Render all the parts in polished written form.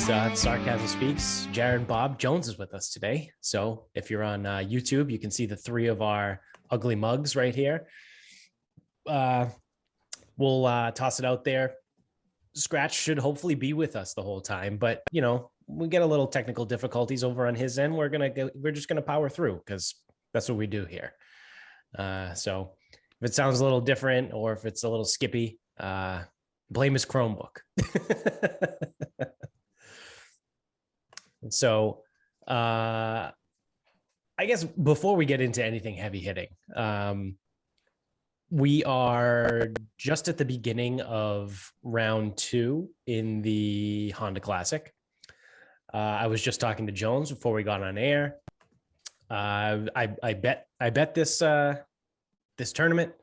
Sarcasm Speaks. Jared Bob Jones is with us today. So if you're on YouTube, you can see the three of our ugly mugs right here. We'll toss it out there. Scratch should hopefully be with us the whole time, but you know, we get a little technical difficulties over on his end. We're just gonna power through because that's what we do here. So if it sounds a little different or if it's a little skippy, blame his Chromebook. So I guess before we get into anything heavy hitting, we are just at the beginning of round 2 in the Honda Classic. I was just talking to Jones before we got on air. I bet this tournament,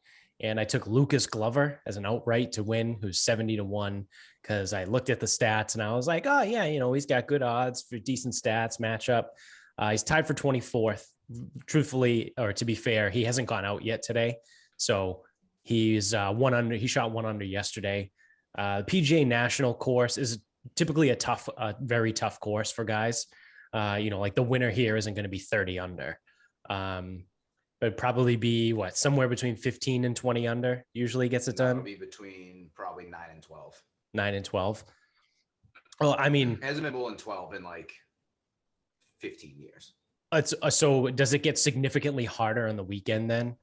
and I took Lucas Glover as an outright to win, who's 70-1, because I looked at the stats and I was like, oh yeah, you know, he's got good odds for decent stats matchup. He's tied for 24th. Truthfully, or to be fair, he hasn't gone out yet today. So he's one under. He shot one under yesterday. PGA National course is typically a very tough course for guys. You know, like the winner here isn't going to be 30 under. But probably be somewhere between 15 and 20 under usually gets it done. It'll be between probably 9 and 12. 9 and 12. Well, I mean, it hasn't been more than 12 in like 15 years. So does it get significantly harder on the weekend then?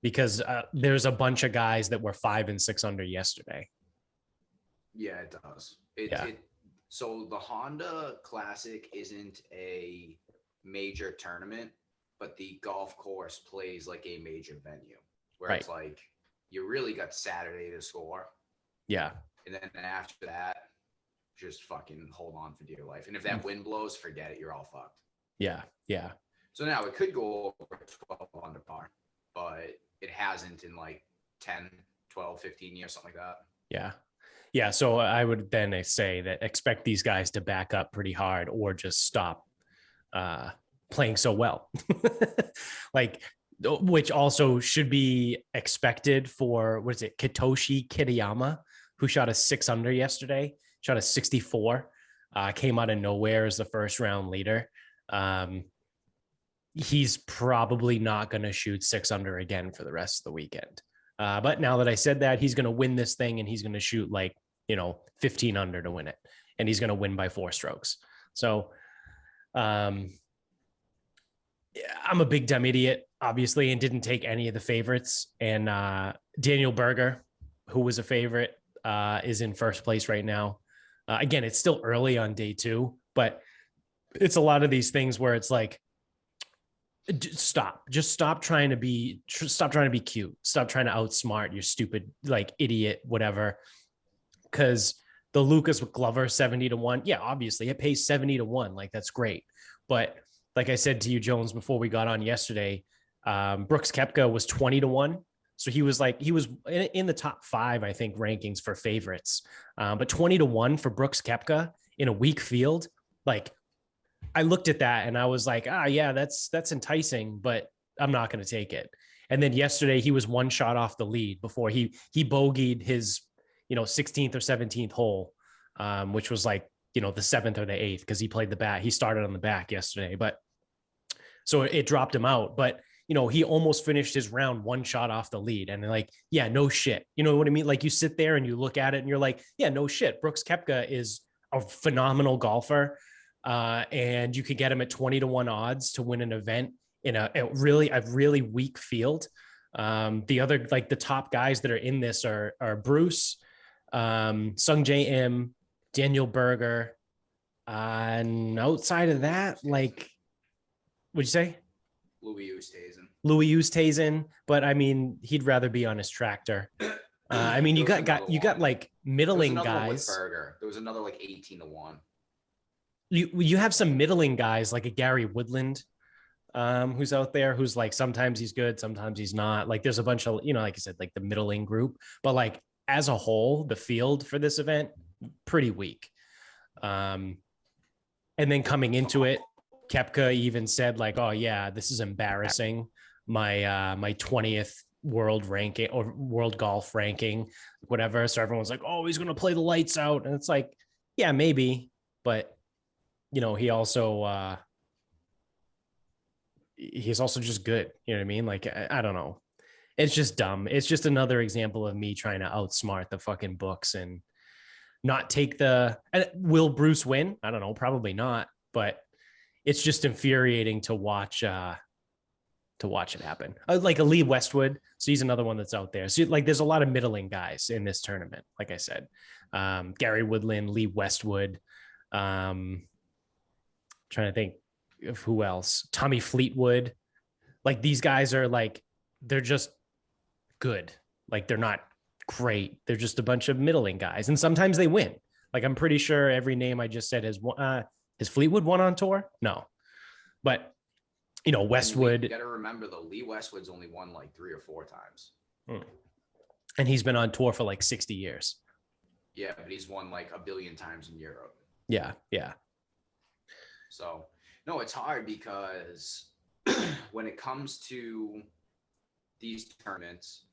Because there's a bunch of guys that were 5 and 6 under yesterday. Yeah, it does. So the Honda Classic isn't a major tournament, but the golf course plays like a major venue where It's like you really got Saturday to score. Yeah. And then after that, just fucking hold on for dear life. And if that wind blows, forget it. You're all fucked. Yeah. Yeah. So now it could go over 12 under par, but it hasn't in like 10, 12, 15 years, something like that. Yeah. Yeah. So I would then say that expect these guys to back up pretty hard or just stop playing so well. Like, which also should be expected for, what is it, Kitoshi Kitayama, who shot a 6 under yesterday, shot a 64, came out of nowhere as the first round leader. He's probably not going to shoot 6 under again for the rest of the weekend. But now that I said that, he's going to win this thing and he's going to shoot 15 under to win it. And he's going to win by 4 strokes. So I'm a big dumb idiot, obviously, and didn't take any of the favorites. And Daniel Berger, who was a favorite, is in first place right now. Again, it's still early on day 2, but it's a lot of these things where it's like, stop trying to be cute. Stop trying to outsmart your stupid, idiot, whatever. Cause the Lucas Glover 70-1. Yeah, obviously it pays 70-1. Like, that's great. But like I said to you, Jones, before we got on yesterday, Brooks Koepka was 20-1. So he was in the top 5, I think, rankings for favorites. But 20-1 for Brooks Koepka in a weak field, I looked at that and I was like, yeah, that's enticing, but I'm not going to take it. And then yesterday he was 1 shot off the lead before he bogeyed his, 16th or 17th hole, which was the 7th or the 8th, because he played the back. He started on the back yesterday, but so it dropped him out. But, he almost finished his round 1 shot off the lead. And yeah, no shit. You know what I mean? Like, you sit there and you look at it and you're like, yeah, no shit. Brooks Koepka is a phenomenal golfer. And you could get him at 20-1 odds to win an event in a really weak field. The other, the top guys that are in this are Bruce, Sung J M, Daniel Berger, and outside of that, what'd you say? Louis Oosthuizen, but I mean, he'd rather be on his tractor. I mean, you got middling guys. There was another 18-1. You have some middling guys like a Gary Woodland, who's out there, who's sometimes he's good, sometimes he's not. There's a bunch of, like I said, the middling group, but as a whole, the field for this event, pretty weak. And then coming into it, Koepka even said oh yeah, this is embarrassing. My 20th world ranking or world golf ranking, whatever. So everyone's like, oh, he's going to play the lights out. And it's yeah, maybe. but he's also just good. You know what I mean? Like, I don't know. It's just dumb. It's just another example of me trying to outsmart the fucking books and not take will Bruce win? I don't know. Probably not, but it's just infuriating to watch it happen. Like a Lee Westwood. So he's another one that's out there. So like, there's a lot of middling guys in this tournament. Like I said, Gary Woodland, Lee Westwood, trying to think of who else, Tommy Fleetwood. Like, these guys are like, they're just good. Like, they're not great. They're just a bunch of middling guys. And sometimes they win. Like, I'm pretty sure every name I just said has Fleetwood won on tour? No. But, Westwood. You got to remember, though, Lee Westwood's only won like 3 or 4 times. And he's been on tour for like 60 years. Yeah, but he's won like 1 billion times in Europe. Yeah, yeah. So, no, it's hard because when it comes to these tournaments,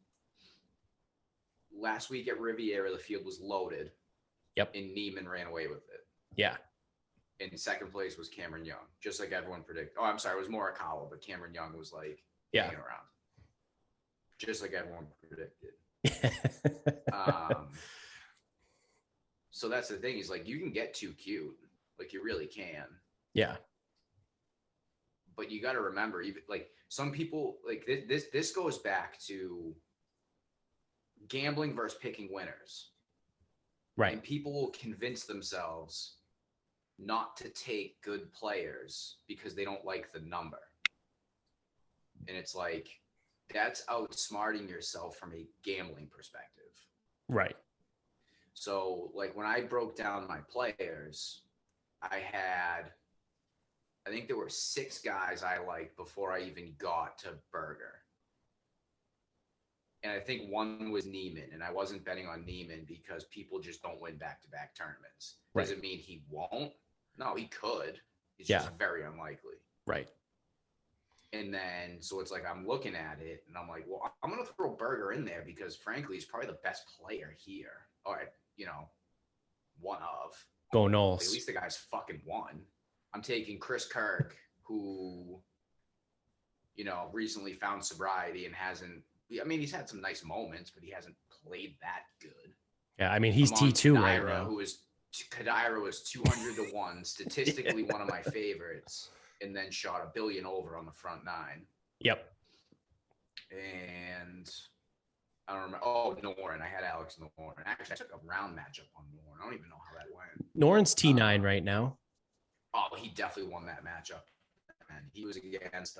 last week at Riviera, the field was loaded. Yep. And Neiman ran away with it. Yeah. In second place was Cameron Young, just like everyone predicted. Oh, I'm sorry, it was Morikawa, but Cameron Young was like hanging around, just like everyone predicted. So that's the thing, is like, you can get too cute, like you really can. Yeah. But you got to remember, even like some people, like this goes back to gambling versus picking winners. Right. And people will convince themselves not to take good players because they don't like the number. And it's like, that's outsmarting yourself from a gambling perspective. Right. So like, when I broke down my players, I think there were 6 guys I liked before I even got to Berger. And I think one was Neiman, and I wasn't betting on Neiman because people just don't win back-to-back tournaments. Does it mean he won't? No, he could. It's just very unlikely. Right. And then, so it's like, I'm looking at it, and I'm like, well, I'm going to throw Berger in there because, frankly, he's probably the best player here. Or, one of. Go Knowles. At least the guy's fucking won. I'm taking Chris Kirk, who, recently found sobriety and hasn't. I mean, he's had some nice moments, but he hasn't played that good. Yeah, I mean, he's T2 right now. Kadira was 200 to 1, statistically one of my favorites, and then shot $1 billion over on the front 9. Yep. And I don't remember. Oh, Noren. I had Alex Noren. Actually, I took a round matchup on Noren. I don't even know how that went. Noren's T9 right now. Oh, he definitely won that matchup. And he was against.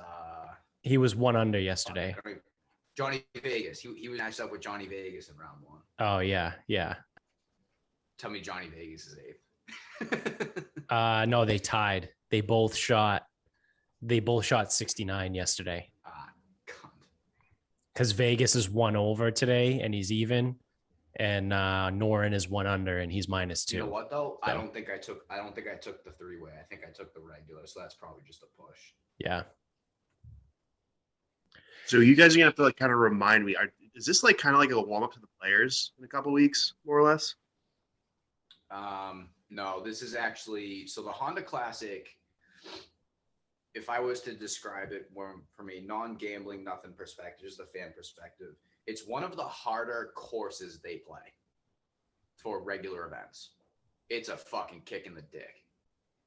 He was 1 under yesterday. Johnny Vegas. He was matched up with Johnny Vegas in round 1. Oh yeah, yeah. Tell me Johnny Vegas is 8th. No, they tied. They both shot 69 yesterday. Because Vegas is 1 over today and he's even, and Noren is 1 under and he's -2. You know what though? So, I don't think I took the 3-way. I think I took the regular. So that's probably just a push. Yeah. So you guys are gonna have to like kind of remind me. Is this like kind of like a warm up to the players in a couple of weeks, more or less? No, this is actually, so the Honda Classic, if I was to describe it from a non-gambling nothing perspective, just a fan perspective, it's one of the harder courses they play for regular events. It's a fucking kick in the dick.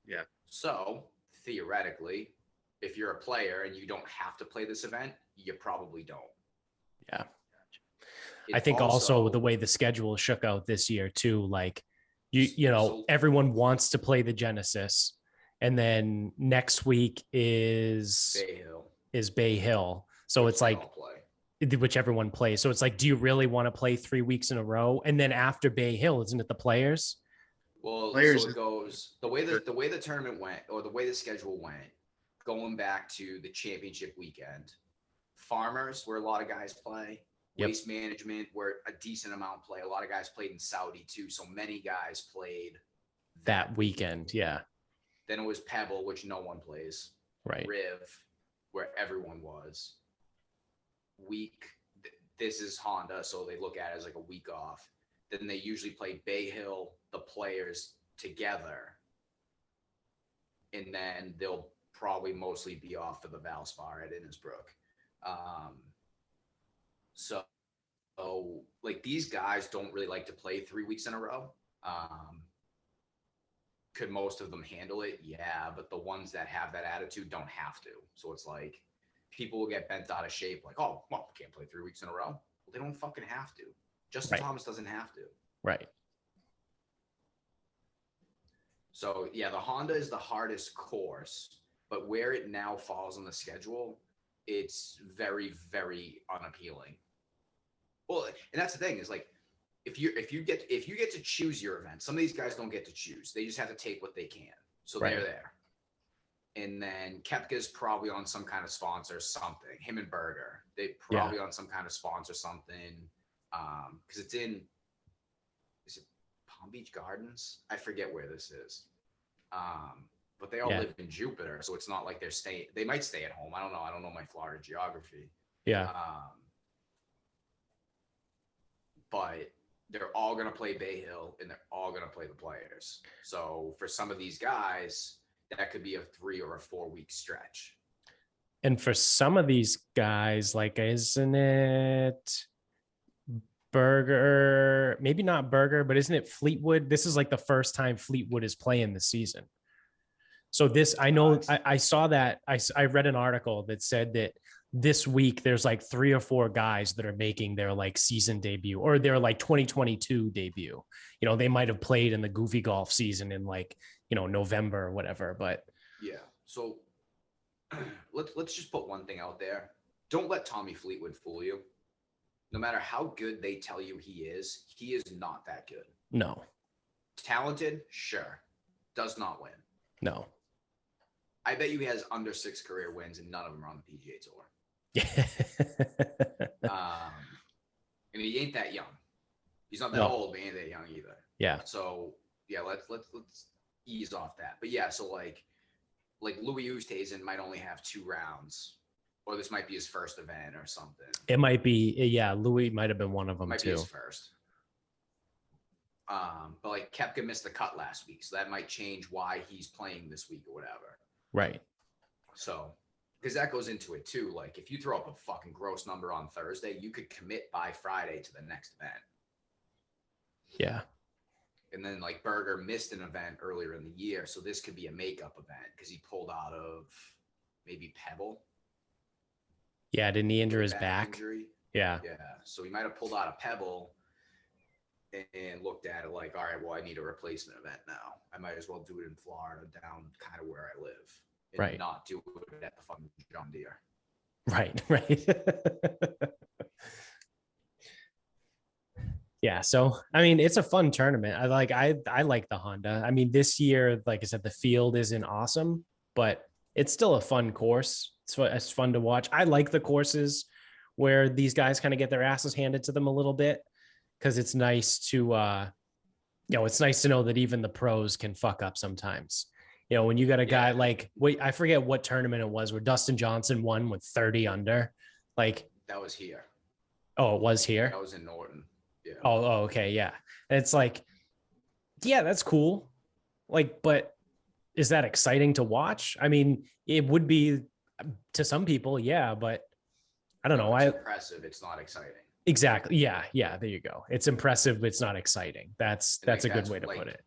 Yeah. So theoretically, if you're a player and you don't have to play this event, you probably don't. Yeah. I think also the way the schedule shook out this year too, like everyone wants to play the Genesis, and then next week is Bay Hill. So it's like which everyone plays. So it's like, do you really want to play 3 weeks in a row? And then after Bay Hill, isn't it the Players? Well, so it goes the way the tournament went, or the way the schedule went, going back to the championship weekend. Farmers, where a lot of guys play. Waste Management, where a decent amount play. A lot of guys played in Saudi too, so many guys played that weekend. Yeah. Then it was Pebble, which no one plays. Right. Riv, where everyone was. This is Honda, so they look at it as like a week off. Then they usually play Bay Hill, the Players together, and then they'll probably mostly be off for the Valspar at Innisbrook. So like these guys don't really like to play 3 weeks in a row. Could most of them handle it? Yeah, but the ones that have that attitude don't have to. So it's like people will get bent out of shape, like, oh, well, can't play 3 weeks in a row. Well, they don't fucking have to. Justin Thomas doesn't have to. Right. So yeah, the Honda is the hardest course, but where it now falls on the schedule, it's very, very unappealing. Well, and that's the thing is like, if you get to choose your event, some of these guys don't get to choose. They just have to take what they can. So they're there. And then Koepka's probably on some kind of sponsor something. Him and Berger, they probably on some kind of sponsor something. Because is it Palm Beach Gardens? I forget where this is. But they all live in Jupiter, so it's not like they're staying. They might stay at home. I don't know. I don't know my Florida geography. Yeah. But they're all going to play Bay Hill, and they're all going to play the Players. So for some of these guys, that could be a 3 or a 4 week stretch. And for some of these guys, like, isn't it Berger? Maybe not Berger, but isn't it Fleetwood? This is like the first time Fleetwood is playing this season. So this, I know, I saw that. I read an article that said that this week there's like 3 or 4 guys that are making their like season debut or their like 2022 debut. You know, they might have played in the Goofy Golf season in like, you know, November or whatever, but yeah. So let's just put one thing out there. Don't let Tommy Fleetwood fool you. No matter how good they tell you he is not that good. No. Talented? Sure. Does not win. No. I bet you he has under 6 career wins and none of them are on the PGA Tour. And he ain't that young. He's not that old, but he ain't that young either. Yeah. So yeah, let's ease off that. But yeah, so like Louis Oosthuizen might only have 2 rounds, or this might be his first event or something. It might be, yeah. Louis might have been one of them might too. Be his first. But like Koepka missed the cut last week, so that might change why he's playing this week or whatever. Right. So, because that goes into it too. Like, if you throw up a fucking gross number on Thursday, you could commit by Friday to the next event. Yeah. And then, like, Berger missed an event earlier in the year, so this could be a makeup event because he pulled out of maybe Pebble. Yeah, didn't he injure his back? Injury. Yeah. Yeah. So he might have pulled out of Pebble and looked at it like, all right, well, I need a replacement event now. I might as well do it in Florida, down kind of where I live. And not do it at the fucking John Deere. Right. Yeah. So, I mean, it's a fun tournament. I like the Honda. I mean, this year, like I said, the field isn't awesome, but it's still a fun course. It's fun to watch. I like the courses where these guys kind of get their asses handed to them a little bit, because it's nice to, it's nice to know that even the pros can fuck up sometimes. You know, when you got a guy like, I forget what tournament it was where Dustin Johnson won with 30 under. Like, that was here. Oh, it was here? That was in Norton. Yeah. Oh, okay. Yeah. And it's like, yeah, that's cool. Like, but is that exciting to watch? I mean, it would be to some people. Yeah. But I don't know. It's impressive. It's not exciting. Exactly. Yeah. Yeah. There you go. It's impressive, but it's not exciting. That's a good way to put it.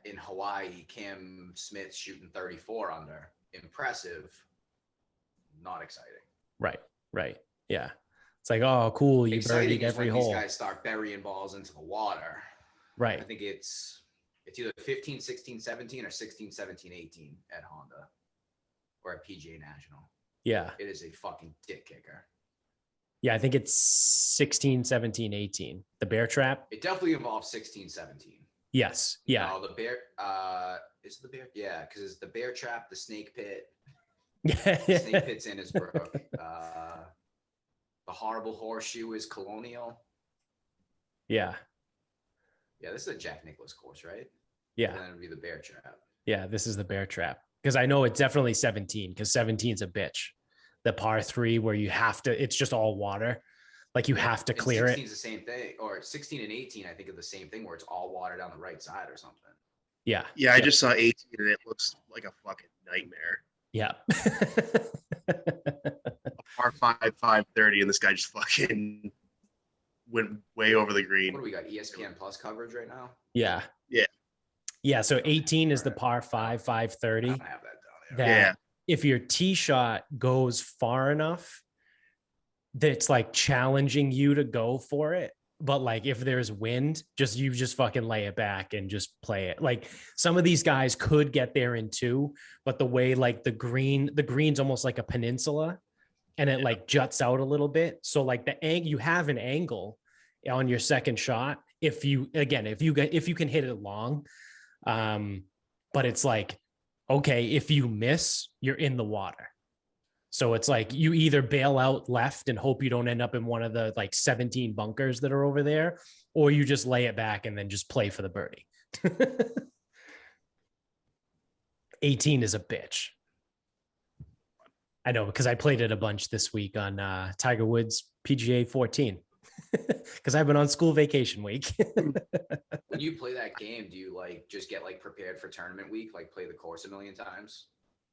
In Hawaii, Cam Smith shooting 34 under. Impressive. Not exciting. Right. Yeah. It's like, oh, cool. You birdied every hole. These guys start burying balls into the water. Right. I think it's either 15, 16, 17 or 16, 17, 18 at Honda or at PGA National. Yeah. It is a fucking dick kicker. Yeah, I think it's 16, 17, 18. The bear trap. It definitely involves 16, 17. Yes. Yeah. No, the bear is the bear. Yeah, because it's the bear trap, the snake pit. Yeah. The snake pit's in Innisbrook. The horrible horseshoe is Colonial. Yeah. Yeah, this is a Jack Nicklaus course, right? Yeah. And then it would be the bear trap. Yeah, this is the bear trap. Because I know it's definitely 17, because 17 is a bitch. The par 3 where you have to, it's just all water. Like you have to clear it. 16 is the same thing. Or 16 and 18, I think, are the same thing where it's all water down the right side or something. Yeah. Yeah, I just saw 18 and it looks like a fucking nightmare. Yeah. Par 530, and this guy just fucking went way over the green. What do we got? ESPN Plus coverage right now? Yeah. Yeah. Yeah. So 18 is the par 530. I don't have that down That Yeah. if your tee shot goes far enough, that's like challenging you to go for it. But like if there's wind, you just fucking lay it back and just play it. Like some of these guys could get there in two, but the way like the green's almost like a peninsula and it like juts out a little bit. So like you have an angle on your second shot if you can hit it long. But it's like, okay, if you miss, you're in the water. So it's like you either bail out left and hope you don't end up in one of the like 17 bunkers that are over there, or you just lay it back and then just play for the birdie. 18 is a bitch. I know, because I played it a bunch this week on Tiger Woods PGA 14 because I've been on school vacation week. When you play that game, do you like just get like prepared for tournament week, like play the course a million times?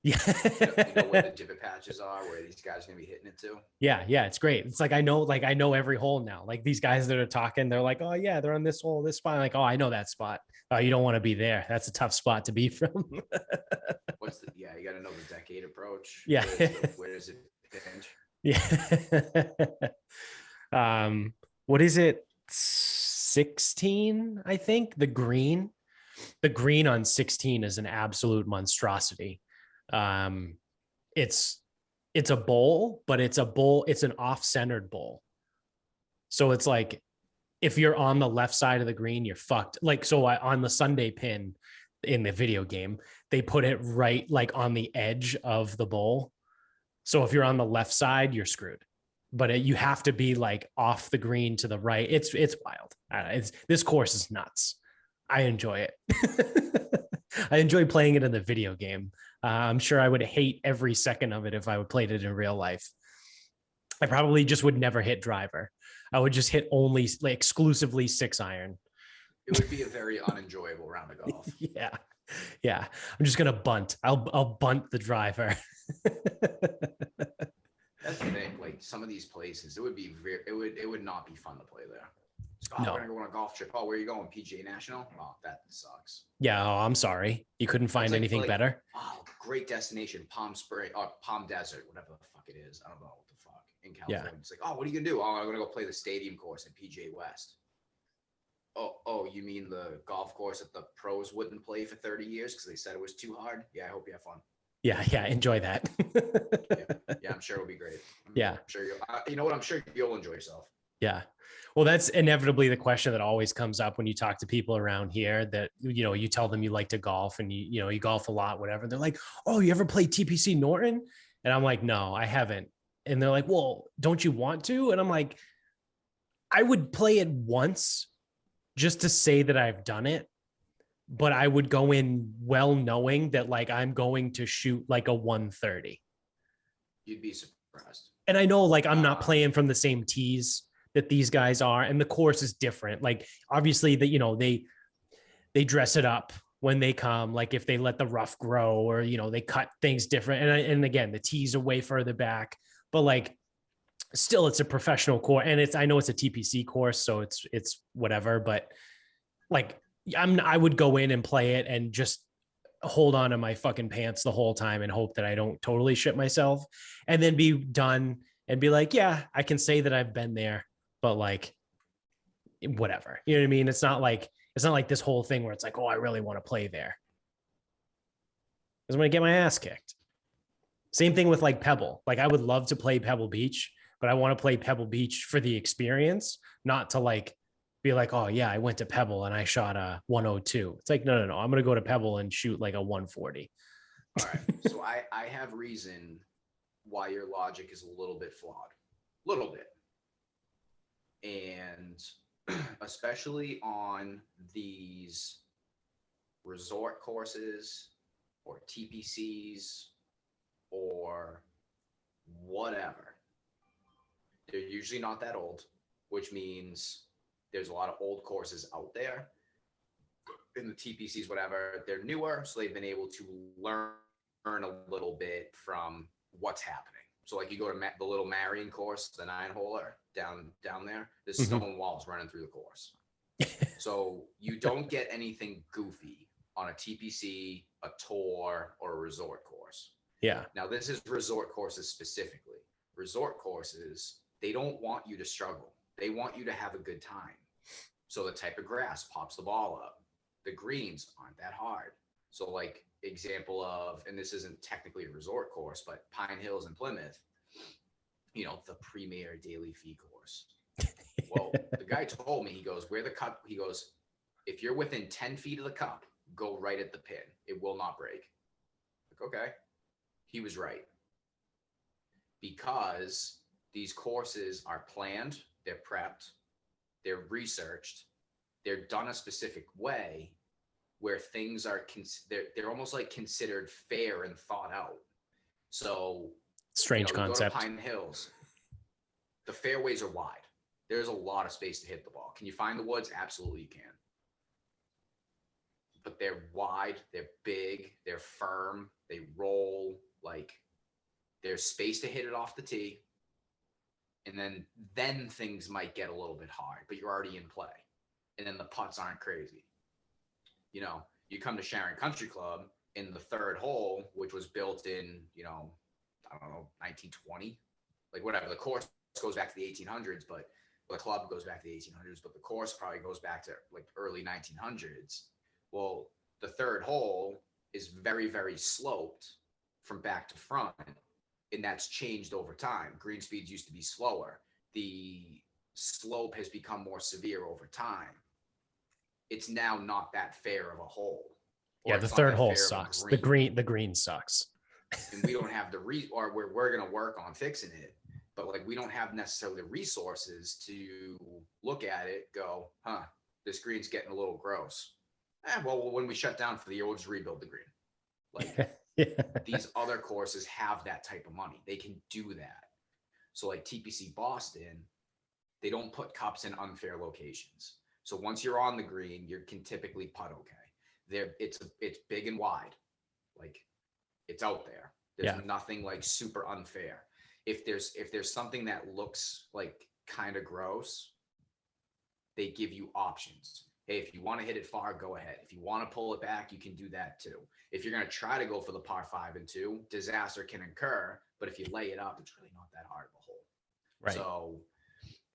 Yeah. You know where the divot patches are, where these guys are gonna be hitting it to. Yeah, it's great. It's like I know every hole now. Like these guys that are talking, they're like, oh yeah, they're on this hole, this spot. I'm like, oh, I know that spot. Oh, you don't want to be there. That's a tough spot to be from. You gotta know the decade approach. Yeah. Where does it pinch? Yeah. What is it? 16, I think. The green on 16 is an absolute monstrosity. It's a bowl, but it's an off-centered bowl. So it's like if you're on the left side of the green, you're fucked. Like, so on the Sunday pin in the video game, they put it right like on the edge of the bowl. So if you're on the left side, you're screwed. But you have to be like off the green to the right. It's wild. This course is nuts. I enjoy it. I enjoy playing it in the video game. I'm sure I would hate every second of it if I would played it in real life. I probably just would never hit driver. I would just hit only like exclusively 6-iron. It would be a very unenjoyable round of golf. Yeah. I'm just gonna bunt. I'll bunt the driver. That's the thing. Like some of these places, it would not be fun to play there. No. We're gonna go on a golf trip. Oh, where are you going? PGA National? Oh, that sucks. Yeah. Oh, I'm sorry. You couldn't find anything better. Oh, great destination, Palm Spring, Palm Desert, whatever the fuck it is. I don't know what the fuck in California. Yeah. It's like, oh, what are you gonna do? Oh, I'm gonna go play the stadium course in PGA West. Oh, you mean the golf course that the pros wouldn't play for 30 years because they said it was too hard? Yeah, I hope you have fun. Yeah, enjoy that. yeah, I'm sure it'll be great. I'm sure you know what? I'm sure you'll enjoy yourself. Yeah. Well, that's inevitably the question that always comes up when you talk to people around here that, you tell them you like to golf and you golf a lot, whatever. They're like, oh, you ever play TPC Norton? And I'm like, no, I haven't. And they're like, well, don't you want to? And I'm like, I would play it once just to say that I've done it. But I would go in well knowing that like I'm going to shoot like a 130. You'd be surprised. And I know like I'm not playing from the same tees that these guys are, and the course is different. Like obviously they dress it up when they come, like if they let the rough grow or they cut things different. And again, the tees are way further back, but like still it's a professional course, and I know it's a TPC course, so it's whatever, but like I would go in and play it and just hold on to my fucking pants the whole time and hope that I don't totally shit myself, and then be done and be like, yeah, I can say that I've been there, but like, whatever, you know what I mean? It's not like this whole thing where it's like, oh, I really want to play there. Because I'm going to get my ass kicked. Same thing with like Pebble. Like I would love to play Pebble Beach, but I want to play Pebble Beach for the experience, not to like be like, oh yeah, I went to Pebble and I shot a 102. It's like, no. I'm going to go to Pebble and shoot like a 140. All right. So I have reason why your logic is a little bit flawed. Little bit. And especially on these resort courses or TPCs or whatever, they're usually not that old, which means there's a lot of old courses out there. in the TPCs, whatever, they're newer, so they've been able to learn a little bit from what's happening. So like you go to the little Marion course, the 9-holer down there, there's stone walls running through the course. So you don't get anything goofy on a TPC, a tour, or a resort course. Yeah. Now this is resort courses specifically. Resort courses, they don't want you to struggle. They want you to have a good time. So the type of grass pops the ball up. The greens aren't that hard. So like example of, and this isn't technically a resort course, but Pine Hills in Plymouth, you know, the premier daily fee course. Well, the guy told me, he goes, where the cup, he goes, if you're within 10 feet of the cup, go right at the pin. It will not break. Like, okay. He was right. Because these courses are planned, they're prepped, they're researched, they're done a specific way where things are, they're almost like considered fair and thought out. So strange you know, concept. Go to Pine Hills, the fairways are wide. There's a lot of space to hit the ball. Can you find the woods? Absolutely you can. But they're wide, they're big, they're firm, they roll, like there's space to hit it off the tee. And then things might get a little bit hard, but you're already in play. And then the putts aren't crazy. You know, you come to Sharon Country Club in the third hole, which was built in, you know, I don't know, 1920, like whatever. The course goes back to the 1800s, but the club goes back to the 1800s, but the course probably goes back to like early 1900s. Well, the third hole is very, very sloped from back to front, and that's changed over time. Green speeds used to be slower. The slope has become more severe over time. It's now not that fair of a hole. Yeah, the third hole sucks. The green sucks. And we don't have or we're going to work on fixing it, but like we don't have necessarily the resources to look at it, go, this green's getting a little gross. Well, when we shut down for the year, we'll just rebuild the green. Like these other courses have that type of money. They can do that. So like TPC Boston, they don't put cups in unfair locations. So once you're on the green, you can typically putt okay. It's big and wide. Like it's out there. There's nothing like super unfair. If there's something that looks like kind of gross, they give you options. Hey, if you want to hit it far, go ahead. If you want to pull it back, you can do that too. If you're going to try to go for the par 5 and 2, disaster can occur. But if you lay it up, it's really not that hard of a hole. Right. So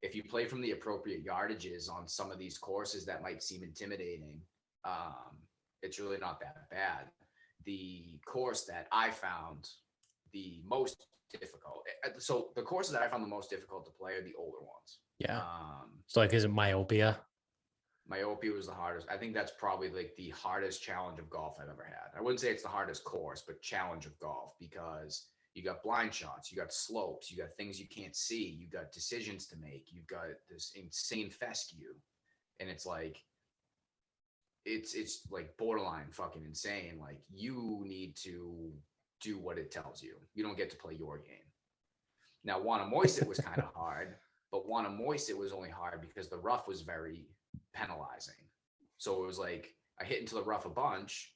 if you play from the appropriate yardages on some of these courses that might seem intimidating, it's really not that bad. The course that I found the most difficult, so the courses that I found the most difficult to play are the older ones. Yeah. So like, is it myopia? Myopia was the hardest. I think that's probably like the hardest challenge of golf I've ever had. I wouldn't say it's the hardest course, but challenge of golf, because you got blind shots, you got slopes, you got things you can't see, you got decisions to make, you've got this insane fescue, and it's like it's like borderline fucking insane. Like you need to do what it tells you. You don't get to play your game. Now, Wannamoisett was kind of hard, but Wannamoisett was only hard because the rough was very penalizing. So it was like I hit into the rough a bunch,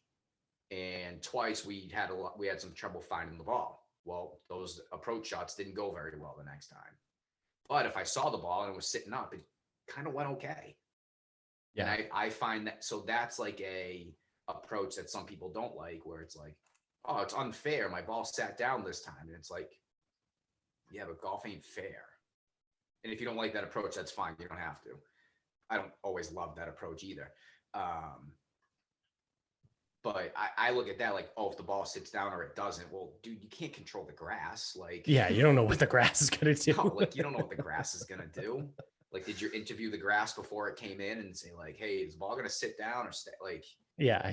and twice we had some trouble finding the ball. Well, those approach shots didn't go very well the next time. But if I saw the ball and it was sitting up, it kind of went okay. Yeah. And I find that, so that's like a approach that some people don't like, where it's like, oh, it's unfair. My ball sat down this time. And it's like, yeah, but golf ain't fair. And if you don't like that approach, that's fine. You don't have to. I don't always love that approach either. But I look at that like, oh, if the ball sits down or it doesn't, well, dude, you can't control the grass. Like, yeah, you don't know what the grass is going to do. No, like, you don't know what the grass is going to do. Like, did you interview the grass before it came in and say like, hey, is the ball going to sit down or stay? Like, yeah.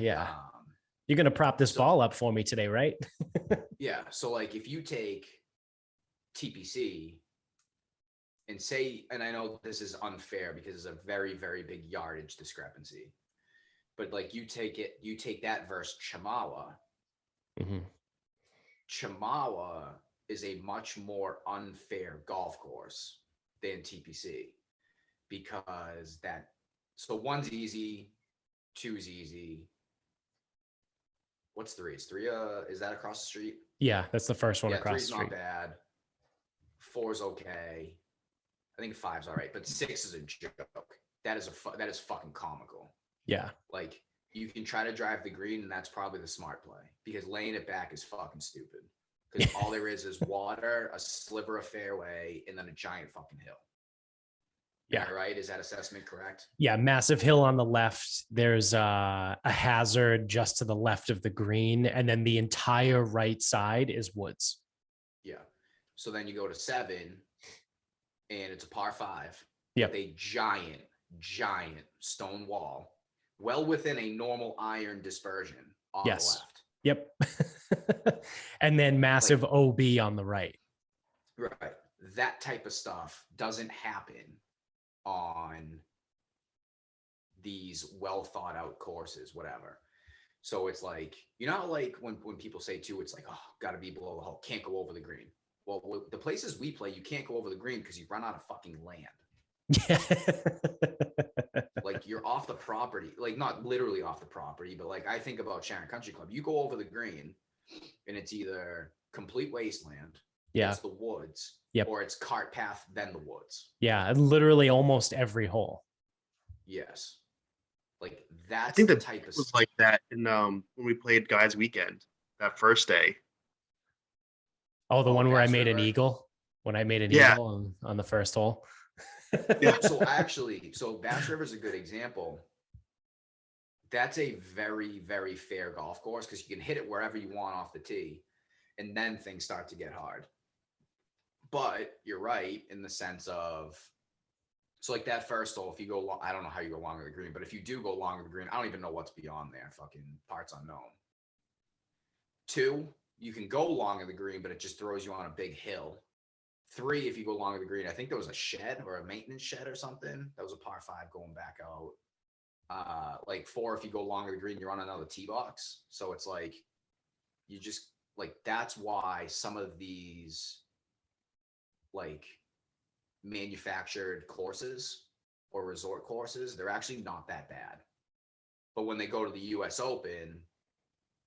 You're going to prop this ball up for me today, right? Yeah. So like, if you take TPC and say, and I know this is unfair because it's a very, very big yardage discrepancy, but like you take that versus Chamawa. Mm-hmm. Chamawa is a much more unfair golf course than TPC, because so one's easy, 2's easy. What's 3? Is 3 is that across the street? Yeah, that's the first one across the 3's street. not bad. 4's okay. I think 5's all right, but 6 is a joke. That is fucking comical. Yeah. Like, you can try to drive the green, and that's probably the smart play, because laying it back is fucking stupid. Because all there is water, a sliver of fairway, and then a giant fucking hill. Yeah. Am I right? Is that assessment correct? Yeah, massive hill on the left. There's a hazard just to the left of the green, and then the entire right side is woods. Yeah. So then you go to 7, and it's a par 5. Yep. With a giant stone wall, well within a normal iron dispersion on the left. Yep. And then massive OB on the right. Right. That type of stuff doesn't happen on these well thought out courses, whatever. So it's like, you know, like when people say too, it's like, oh, got to be below the hole, can't go over the green. Well, the places we play, you can't go over the green because you run out of fucking land. Yeah. Like, you're off the property, like not literally off the property, but like I think about Sharon Country Club. You go over the green and it's either complete wasteland, it's the woods, or it's cart path, then the woods. Yeah, literally almost every hole. Yes. Like, that's I think the the type of was like that in when we played Guys Weekend that first day. Oh, the one where I Bachelor made an Party? eagle? When I made an eagle on the first hole? Yeah. So Bass River is a good example. That's a very, very fair golf course because you can hit it wherever you want off the tee, and then things start to get hard. But you're right in the sense of, so like that first hole, if you go, I don't know how you go longer the green, but if you do go longer the green, I don't even know what's beyond there. Fucking parts unknown. 2, you can go longer the green, but it just throws you on a big hill. 3, if you go longer the green, I think there was a shed or a maintenance shed or something. That was a par 5 going back out. Like 4, if you go longer the green, you're on another tee box. So it's like, you just like, that's why some of these like manufactured courses or resort courses, they're actually not that bad. But when they go to the US Open,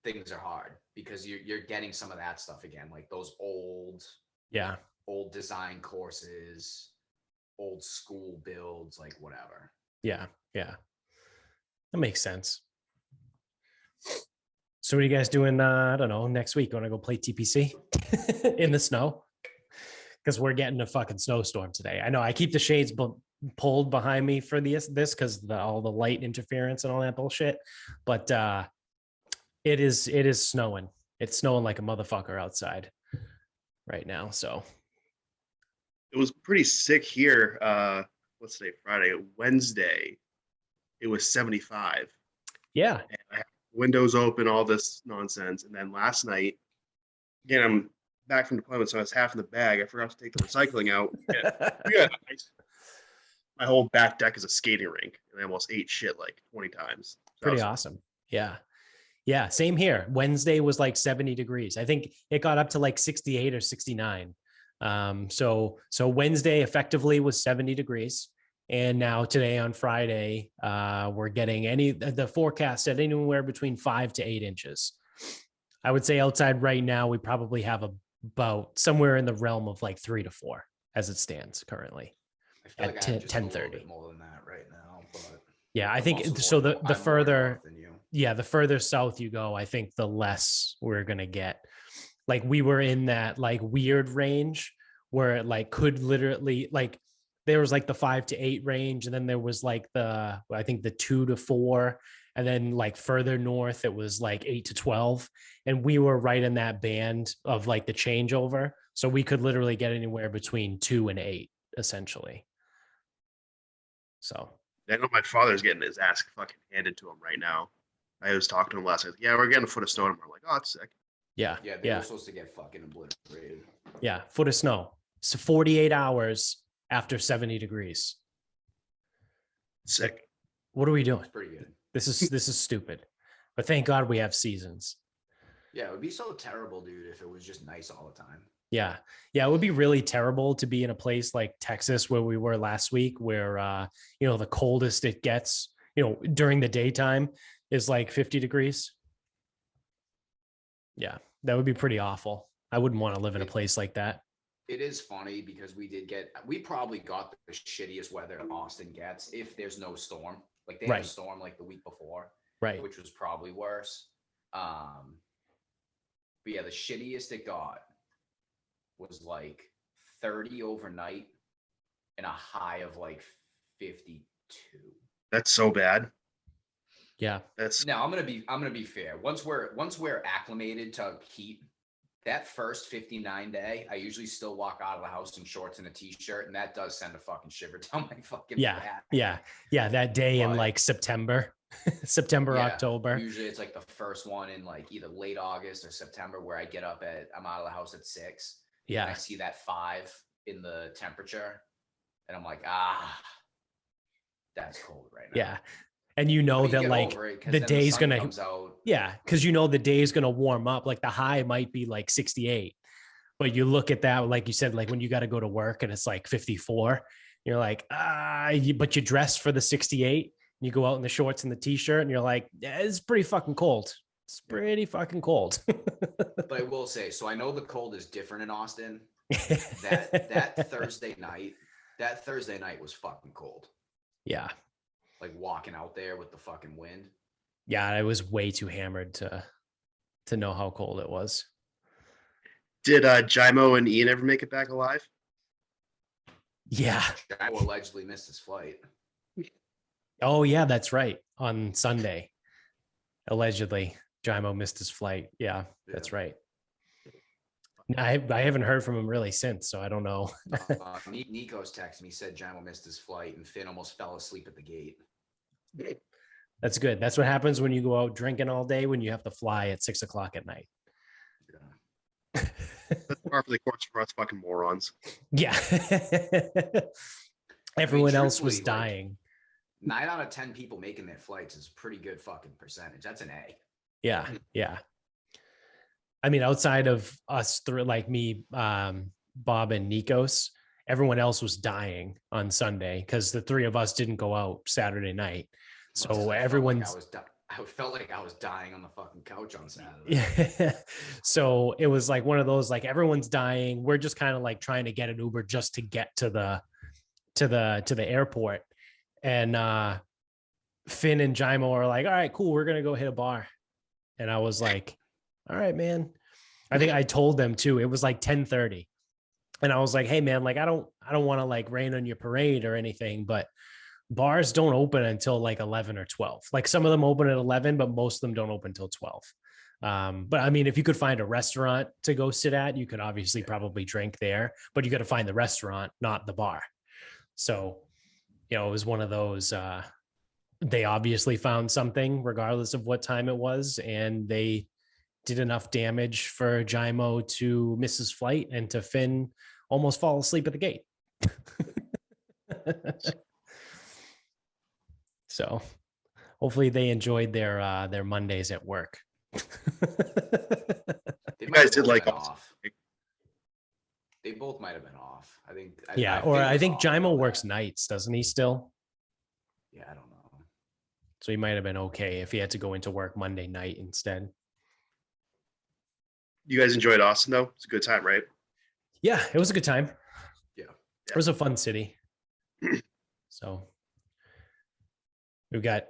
things are hard because you're getting some of that stuff again, like those old design courses, old school builds, like whatever. Yeah. That makes sense. So what are you guys doing? I don't know, next week? Want to go play TPC in the snow? Because we're getting a fucking snowstorm today. I know I keep the shades pulled behind me for this because all the light interference and all that bullshit. But it is snowing. It's snowing like a motherfucker outside right now. So It was pretty sick here. What's today? Friday. Wednesday, it was 75. Yeah. And I had windows open, all this nonsense. And then last night, again, I'm back from deployment, so I was half in the bag. I forgot to take the recycling out. My whole back deck is a skating rink, and I almost ate shit like 20 times. So pretty awesome. Yeah. Same here. Wednesday was like 70 degrees. I think it got up to like 68 or 69. So Wednesday effectively was 70 degrees. And now today on Friday, we're getting the forecast said anywhere between 5 to 8 inches. I would say outside right now, we probably have about somewhere in the realm of like 3 to 4 as it stands currently at 10:30. More than that right now, but yeah, I think so. The further, the further south you go, I think the less we're going to get. Like we were in that like weird range where it like could literally like, there was like the 5 to 8 range. And then there was like I think the 2 to 4. And then like further north, it was like 8 to 12. And we were right in that band of like the changeover. So we could literally get anywhere between 2 and 8, essentially. So I know my father's getting his ass fucking handed to him right now. I was talking to him last night. Yeah, we're getting a foot of snow. And I'm like, oh, it's sick. Yeah. They were supposed to get fucking obliterated. Yeah, foot of snow. So 48 hours after 70 degrees. Sick. What are we doing? It's pretty good. This is stupid. But thank God we have seasons. Yeah, it would be so terrible, dude, if it was just nice all the time. Yeah. It would be really terrible to be in a place like Texas where we were last week, where the coldest it gets during the daytime is like 50 degrees. Yeah, that would be pretty awful. I wouldn't want to live in a place like that. It is funny because we probably got the shittiest weather Austin gets if there's no storm. Like they had a storm like the week before, right? Which was probably worse. But yeah, the shittiest it got was like 30 overnight and a high of like 52. That's so bad. Yeah. Now I'm gonna be fair. Once we're acclimated to heat, that first 59 day, I usually still walk out of the house in shorts and a t-shirt, and that does send a fucking shiver down my fucking back. Yeah. That day in like September, October. Usually it's like the first one in like either late August or September where I'm out of the house at 6. Yeah. And I see that 5 in the temperature, and I'm like, that's cold right now. Yeah. And that like the day's going to, because the day's going to warm up. Like the high might be like 68, but you look at that, like you said, like when you got to go to work and it's like 54, you're like, but you dress for the 68, you go out in the shorts and the t-shirt and you're like, yeah, it's pretty fucking cold. It's pretty fucking cold. But I will say, so I know the cold is different in Austin. That Thursday night was fucking cold. Yeah. Like walking out there with the fucking wind. Yeah, I was way too hammered to know how cold it was. Did Jimo and Ian ever make it back alive? Yeah. Jimo allegedly missed his flight. Oh yeah, that's right. On Sunday, allegedly, Jimo missed his flight. Yeah, that's right. I haven't heard from him really since, so I don't know. Nico's texted me, said Jimo missed his flight and Finn almost fell asleep at the gate. That's good. That's what happens when you go out drinking all day, when you have to fly at 6 o'clock at night. Yeah. That's par for the course for us fucking morons. Yeah. Everyone else was dying. Like, 9 out of 10 people making their flights is a pretty good fucking percentage. That's an A. Yeah. Yeah. I mean, outside of us three, like me, Bob and Nikos, everyone else was dying on Sunday because the 3 of us didn't go out Saturday night. So everyone's. I felt like I was dying on the fucking couch on Saturday. Yeah. So it was like one of those, like everyone's dying. We're just kind of like trying to get an Uber just to get to the airport. And Finn and Jimo are like, all right, cool, we're gonna go hit a bar. And I was like, all right, man. I think I told them too. It was like 10:30. And I was like, hey man, like I don't want to like rain on your parade or anything, but bars don't open until like 11 or 12. Like some of them open at 11, but most of them don't open until 12. But I mean, if you could find a restaurant to go sit at, you could obviously probably drink there, but you got to find the restaurant, not the bar. So, it was one of those, they obviously found something regardless of what time it was. And they did enough damage for Jimo to miss his flight and to Finn almost fall asleep at the gate. So hopefully they enjoyed their Mondays at work. You guys did like off. They both might have been off. I think. I think Jimo works nights, doesn't he still? Yeah, I don't know. So he might have been okay if he had to go into work Monday night instead. You guys enjoyed Austin though? It's a good time, right? Yeah, it was a good time. Yeah. It was a fun city. So we've got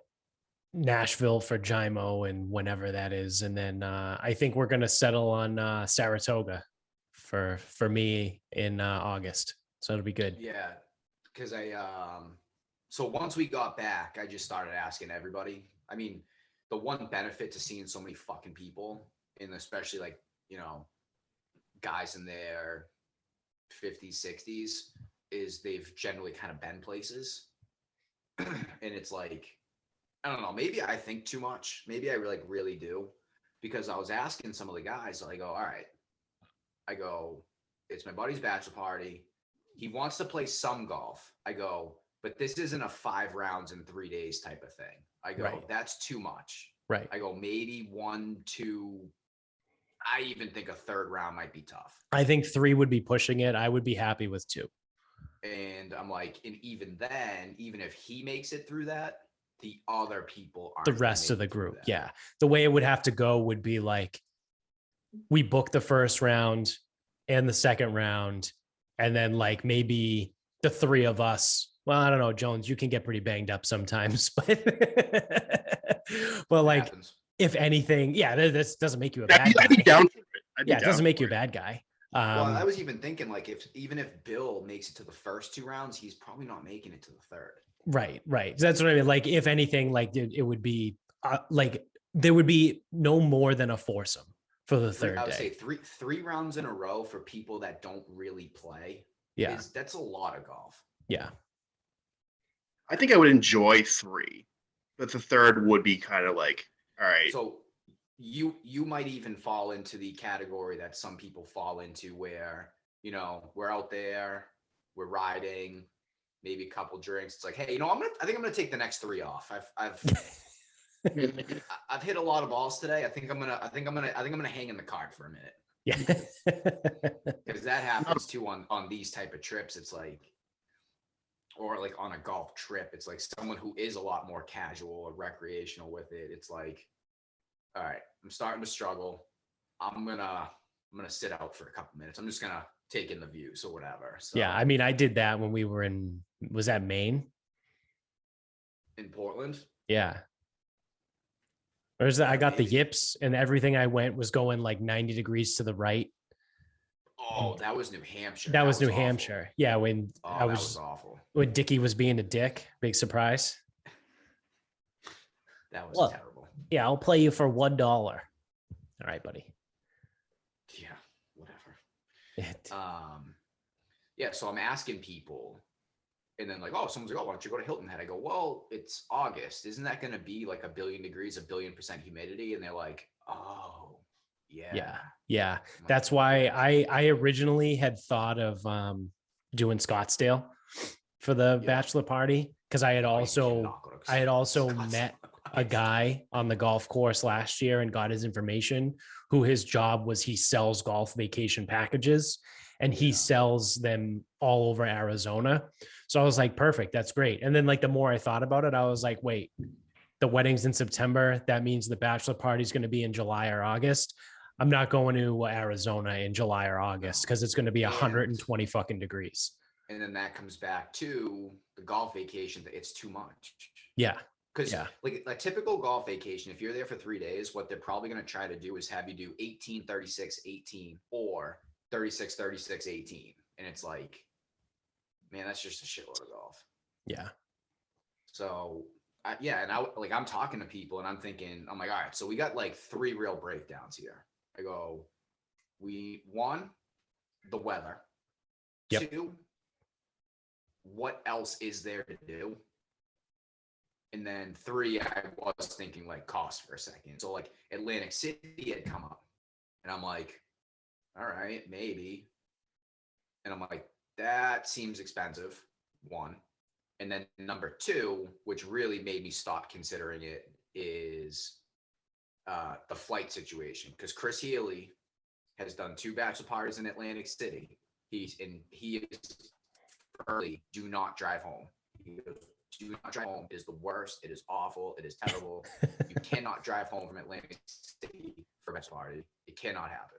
Nashville for Jimo and whenever that is. And then I think we're going to settle on Saratoga for me in August. So it'll be good. Yeah. Cause so once we got back, I just started asking everybody. I mean, the one benefit to seeing so many fucking people, and especially like, guys in their 50s, 60s, is they've generally kind of been places. And it's like, I don't know, maybe I think too much. Maybe I really do. Because I was asking some of the guys, so I go, all right. I go, it's my buddy's bachelor party. He wants to play some golf. I go, but this isn't a 5 rounds in 3 days type of thing. I go, right. That's too much. Right. I go, maybe 1, 2, I even think a 3rd round might be tough. I think 3 would be pushing it. I would be happy with 2. And I'm like, and even then, even if he makes it through that, the other people aren't the gonna rest of make the it through group. that. Yeah. The way it would have to go would be like, we book the first round and the second round, and then like maybe the three of us. Well, I don't know, Jones, you can get pretty banged up sometimes, but like, Happens. if anything, yeah, this doesn't make you a I'd bad be, I'd be guy. down for it. I'd be Yeah, it down doesn't make for you a it. bad guy. Well, I was even thinking like even if Bill makes it to the first 2 rounds, he's probably not making it to the third. Right. That's what I mean. Like, if anything, like it would be like there would be no more than a foursome for the third I would say day. three rounds in a row for people that don't really play. Yeah. That's a lot of golf. Yeah. I think I would enjoy 3, but the third would be kind of like, all right. So you might even fall into the category that some people fall into where, you know, we're out there, we're riding, maybe a couple drinks. It's like, hey, you know, I think I'm gonna take the next 3 off. I've hit a lot of balls today. I think I'm gonna hang in the cart for a minute. Yeah. Because that happens too on these type of trips. It's like, or like on a golf trip, it's like someone who is a lot more casual or recreational with it. It's like, all right, I'm starting to struggle. I'm gonna sit out for a couple minutes. I'm just gonna take in the views or whatever. So, Yeah. I mean, I did that when we were was that Maine? in Portland. Yeah. There's I got the Maybe. yips, and everything I went was going like 90 degrees to the right. Oh, that was New Hampshire. That was New awful. Hampshire. Yeah, when That was awful. when Dickie was being a dick. Big surprise. That was Well, terrible. Yeah, I'll play you for $1. All right, buddy. Yeah, whatever. Yeah, so I'm asking people, and then like, oh, someone's like, oh, why don't you go to Hilton Head? I go, well, it's August. Isn't that going to be like 1 billion degrees, 1 billion% humidity? And they're like, oh, yeah. Yeah. That's why I originally had thought of doing Scottsdale for the bachelor party, because I had also met a guy on the golf course last year and got his information, who his job was he sells golf vacation packages, and he sells them all over Arizona. So I was like, perfect, that's great. And then like the more I thought about it, I was like, wait, the wedding's in September. That means the bachelor party is going to be in July or August. I'm not going to Arizona in July or August because it's going to be 120 fucking degrees. And then that comes back to the golf vacation. It's too much. Yeah. Because like a typical golf vacation, if you're there for 3 days, what they're probably going to try to do is have you do 18, 36, 18 or 36, 36, 18. And it's like, man, that's just a shitload of golf. Yeah. So I'm talking to people and I'm thinking, I'm like, all right, so we got like 3 real breakdowns here. I go, 1, the weather. Yep. 2, what else is there to do? And then 3, I was thinking like cost for a second. So like Atlantic City had come up and I'm like, all right, maybe. And I'm like, that seems expensive, 1. And then number 2, which really made me stop considering it, is the flight situation. Because Chris Healy has done 2 bachelor parties in Atlantic City. He is early. Do not drive home. He goes, do not drive home. It is the worst. It is awful. It is terrible. You cannot drive home from Atlantic City for a bachelor party. It cannot happen.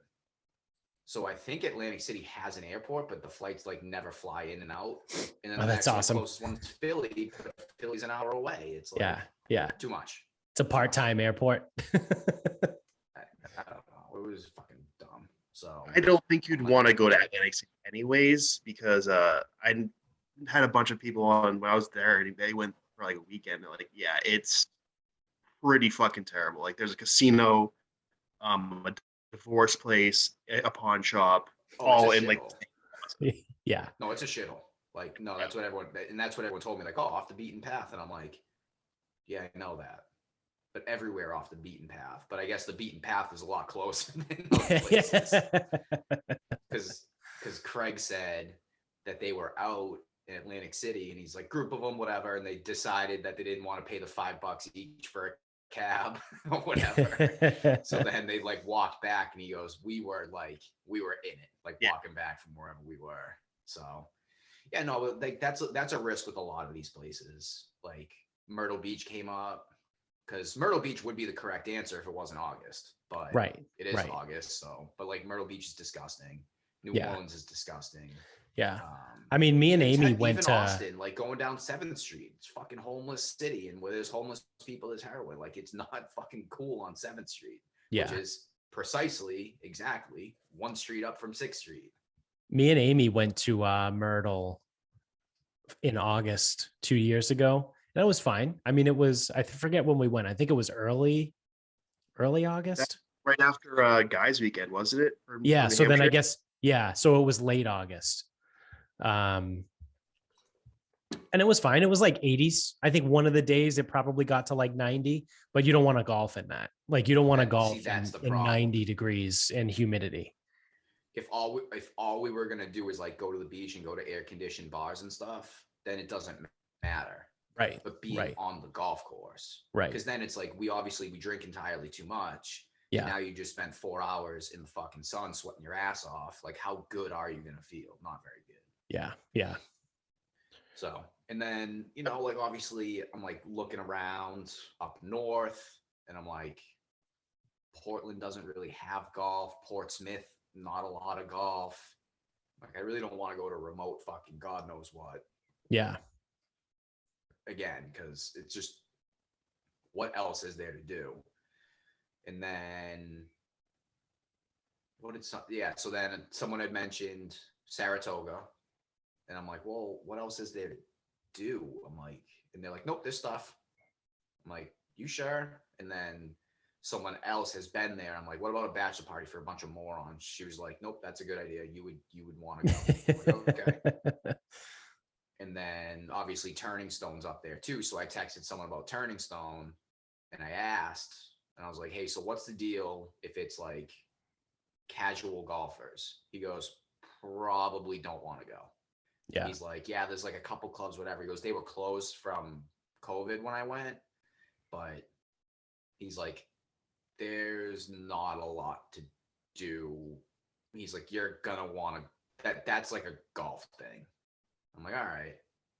So I think Atlantic City has an airport, but the flights like never fly in and out. And then that's awesome. The closest one's Philly, but Philly's an hour away. It's like too much. It's a part-time airport. I don't know. It was fucking dumb. So I don't think you'd want to go to Atlantic City anyways, because I had a bunch of people on when I was there, and they went for like a weekend. They're like, yeah, it's pretty fucking terrible. Like there's a casino, a divorce place, a pawn shop, all in like. Yeah. No, it's a shithole. Like, no, that's what everyone told me. Like, oh, off the beaten path, and I'm like, yeah, I know that, but everywhere off the beaten path. But I guess the beaten path is a lot closer than those places. Because Craig said that they were out in Atlantic City, and he's like, group of them, whatever, and they decided that they didn't want to pay the $5 each for a cab or whatever. So then they like walked back, and he goes, we were in it, like walking back from wherever we were. So yeah, no, like that's a risk with a lot of these places. Like Myrtle Beach came up, because Myrtle Beach would be the correct answer if it wasn't August, but it is August. So, but like Myrtle Beach is disgusting. New Orleans is disgusting. Yeah. I mean, me and Amy went to Austin, like going down 7th Street. It's fucking homeless city. And where there's homeless people, there's heroin. Like, it's not fucking cool on 7th Street, which is exactly 1 street up from 6th Street. Me and Amy went to Myrtle in August 2 years ago. And it was fine. I mean, it was, I forget when we went. I think it was early August. That's right after Guys Weekend, wasn't it? Yeah. So then I guess, so it was late August. And it was fine. It was like 80s. I think one of the days it probably got to like 90, but you don't want to golf in that. Like, you don't want to golf in 90 degrees and humidity. If all we were going to do is like go to the beach and go to air conditioned bars and stuff, then it doesn't matter. Right. But being on the golf course. Right. Because then it's like, we drink entirely too much. Yeah. And now you just spent 4 hours in the fucking sun sweating your ass off. Like, how good are you going to feel? Not very good. Yeah. Yeah. So, and then, you know, like, obviously I'm like looking around up north and I'm like, Portland doesn't really have golf. Portsmouth, not a lot of golf. Like, I really don't want to go to remote fucking God knows what. Yeah. Again, because it's just, what else is there to do? And then so then someone had mentioned Saratoga, and I'm like, well, what else is there to do? I'm like, and they're like, nope, this stuff. I'm like, you sure? And then someone else has been there. I'm like, what about a bachelor party for a bunch of morons? She was like, nope, that's a good idea. You would want to go. Like, okay. And then obviously Turning Stone's up there too. So I texted someone about Turning Stone, and I asked, and I was like, hey, so what's the deal if it's like casual golfers? He goes, probably don't want to go. Yeah. He's like, yeah, there's like a couple clubs, whatever. He goes, they were closed from COVID when I went, but he's like, there's not a lot to do. He's like, you're gonna want to, that's like a golf thing. I'm like, all right,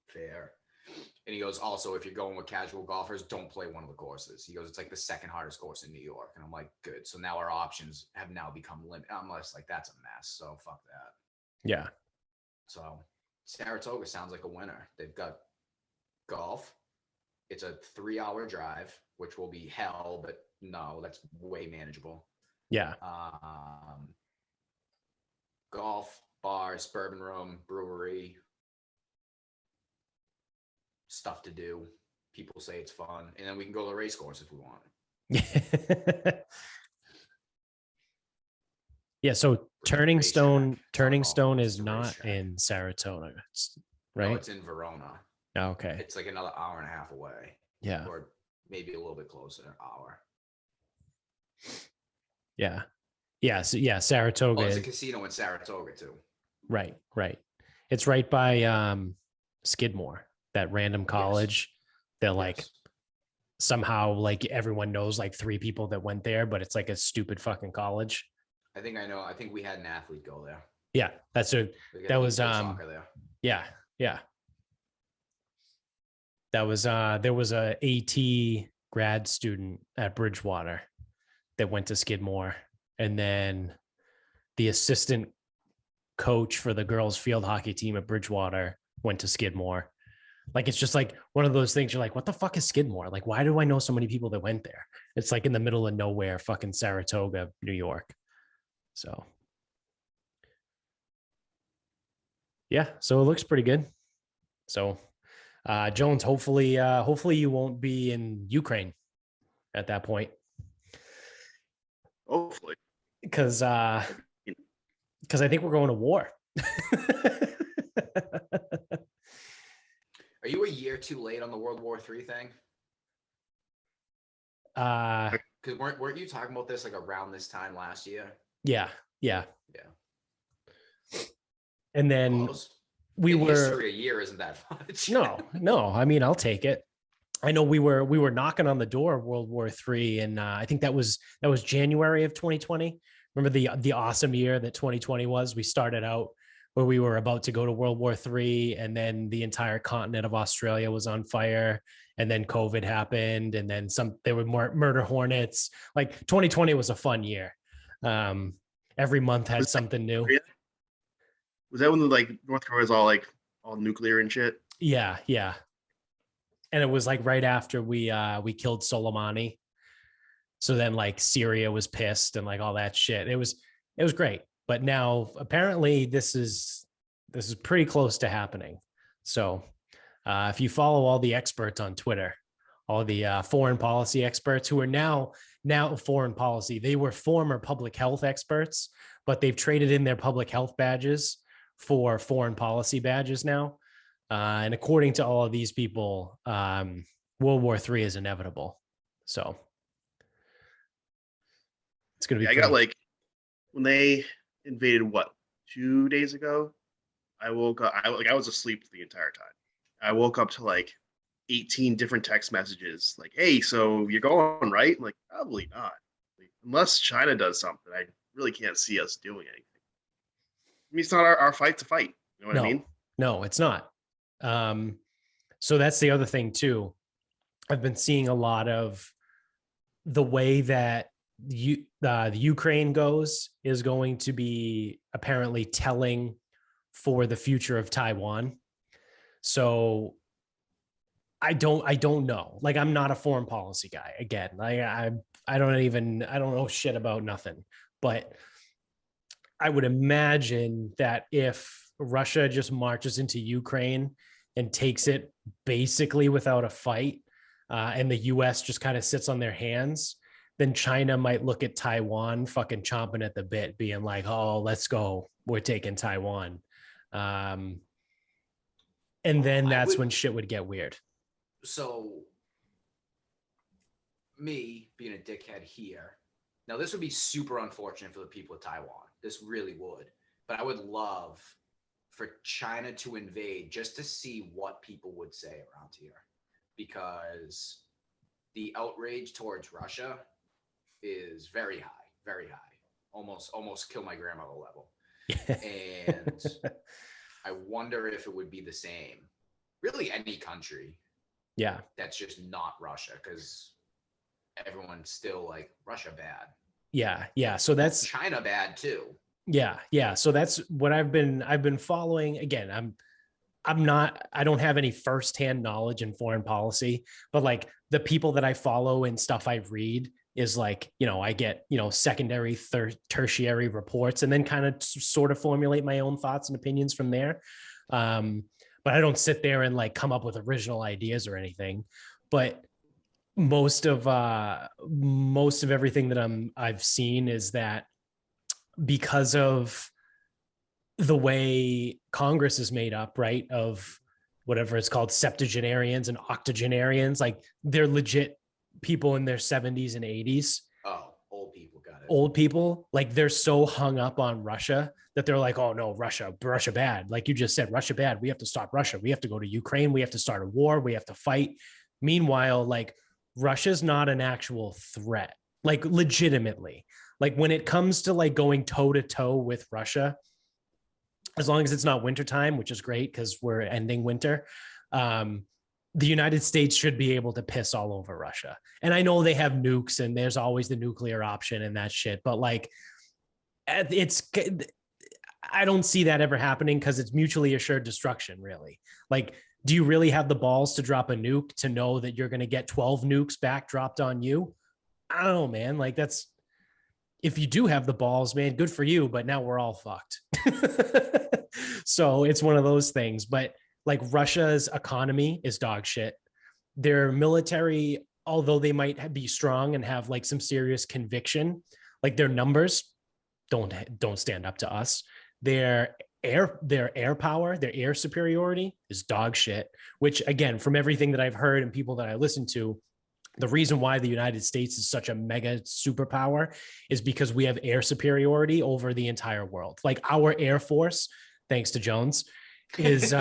fair. And he goes, also, if you're going with casual golfers, don't play one of the courses. He goes, it's like the second hardest course in New York. And I'm like, good. So now our options have now become limited. I'm just like, that's a mess. So fuck that. Yeah. So Saratoga sounds like a winner. They've got golf. It's a 3-hour drive, which will be hell, but no, that's way manageable. Yeah. Golf, bars, bourbon room, brewery, stuff to do. People say it's fun, and then we can go to the race course if we want. Yeah. So Turning Stone is not in Saratoga, right? No, it's in Verona. Oh, okay. It's like another hour and a half away. Yeah. Or maybe a little bit closer, an hour. Yeah. Yeah. So yeah, Saratoga. Oh, it's a casino in Saratoga too. Right. Right. It's right by Skidmore, that random college. They're like somehow like everyone knows like 3 people that went there, but it's like a stupid fucking college. I think I know. I think we had an athlete go there. Yeah, that was soccer there. Yeah. That was there was a AT grad student at Bridgewater that went to Skidmore, and then the assistant coach for the girls field hockey team at Bridgewater went to Skidmore. Like, it's just like one of those things. You're like, what the fuck is Skidmore? Like, why do I know so many people that went there? It's like in the middle of nowhere, fucking Saratoga, New York. So, yeah, so it looks pretty good. So, Jones, hopefully you won't be in Ukraine at that point. Hopefully, because I think we're going to war. Are you a year too late on the World War III thing? Because weren't you talking about this like around this time last year? Yeah. And then we were history, a year isn't that much. No. I mean, I'll take it. I know we were knocking on the door of World War III, and I think that was January of 2020. Remember the awesome year that 2020 was? We started out where we were about to go to World War III, and then the entire continent of Australia was on fire, and then COVID happened, and then there were more murder hornets. Like 2020 was a fun year. Every month had something new. Was that when like North Korea was all nuclear and shit? Yeah. And it was like right after we killed Soleimani. So then like Syria was pissed and like all that shit. It was great. But now apparently this is pretty close to happening. So if you follow all the experts on Twitter, all the foreign policy experts who are now foreign policy, they were former public health experts, but they've traded in their public health badges for foreign policy badges now. And according to all of these people, World War III is inevitable. So it's going to be. I got like when they invaded 2 days ago. I woke up. I was asleep the entire time. I woke up to like 18 different text messages. Like, hey, so you're going, right? I'm like, probably not. Like, unless China does something, I really can't see us doing anything. I mean, it's not our fight to fight. You know what I mean? No, it's not. So that's the other thing too. I've been seeing a lot of the way that the Ukraine goes is going to be apparently telling for the future of Taiwan. So I don't know. Like, I'm not a foreign policy guy. Again, I don't know shit about nothing. But I would imagine that if Russia just marches into Ukraine and takes it basically without a fight, and the US just kind of sits on their hands, then China might look at Taiwan fucking chomping at the bit, being like, oh, let's go. We're taking Taiwan. And then that's when shit would get weird. So me being a dickhead here, now this would be super unfortunate for the people of Taiwan. This really would. But I would love for China to invade just to see what people would say around here. Because the outrage towards Russia is very high, almost kill my grandmother level. And I wonder if it would be the same. Really, any country. Yeah. That's just not Russia, because everyone's still like Russia bad. Yeah. So that's China bad too. Yeah. So that's what I've been following. Again, I don't have any firsthand knowledge in foreign policy, but like the people that I follow and stuff I read is like, I get, secondary, tertiary reports, and then kind of sort of formulate my own thoughts and opinions from there. But I don't sit there and like come up with original ideas or anything. But most of everything that I've seen is that because of the way Congress is made up, right, of whatever it's called, septuagenarians and octogenarians, like they're legit people in their 70s and 80s. Oh, old people, got it. Old people, like they're so hung up on Russia that they're like, oh no, Russia bad. Like you just said, Russia bad. We have to stop Russia. We have to go to Ukraine. We have to start a war. We have to fight. Meanwhile, like Russia's not an actual threat, like legitimately. Like when it comes to like going toe to toe with Russia, as long as it's not wintertime, which is great because we're ending winter, the United States should be able to piss all over Russia. And I know they have nukes and there's always the nuclear option and that shit, but like I don't see that ever happening because it's mutually assured destruction, really. Like, do you really have the balls to drop a nuke to know that you're going to get 12 nukes back dropped on you? I don't know, man. Like if you do have the balls, man, good for you, but now we're all fucked. So it's one of those things. But like Russia's economy is dog shit. Their military, although they might be strong and have like some serious conviction, like their numbers don't stand up to us. Their air power, their air superiority is dog shit, which again, from everything that I've heard and people that I listen to, the reason why the United States is such a mega superpower is because we have air superiority over the entire world. Like our Air Force, thanks to Jones, is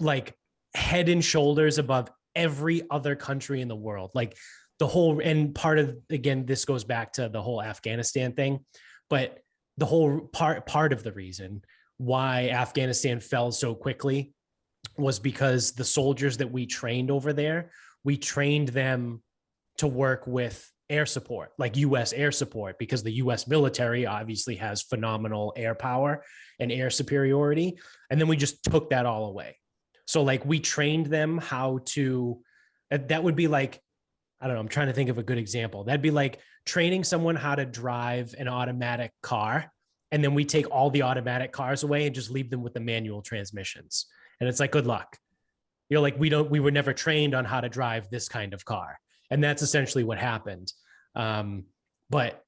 like head and shoulders above every other country in the world. Like the whole, and part of, again, this goes back to the whole Afghanistan thing, but the whole part of the reason why Afghanistan fell so quickly was because the soldiers that we trained over there, we trained them to work with air support, like US air support, because the US military obviously has phenomenal air power and air superiority. And then we just took that all away. So like we trained them how to, that would be like, I don't know, I'm trying to think of a good example. That'd be like training someone how to drive an automatic car. And then we take all the automatic cars away and just leave them with the manual transmissions. And it's like, good luck. You know, like we were never trained on how to drive this kind of car. And that's essentially what happened. But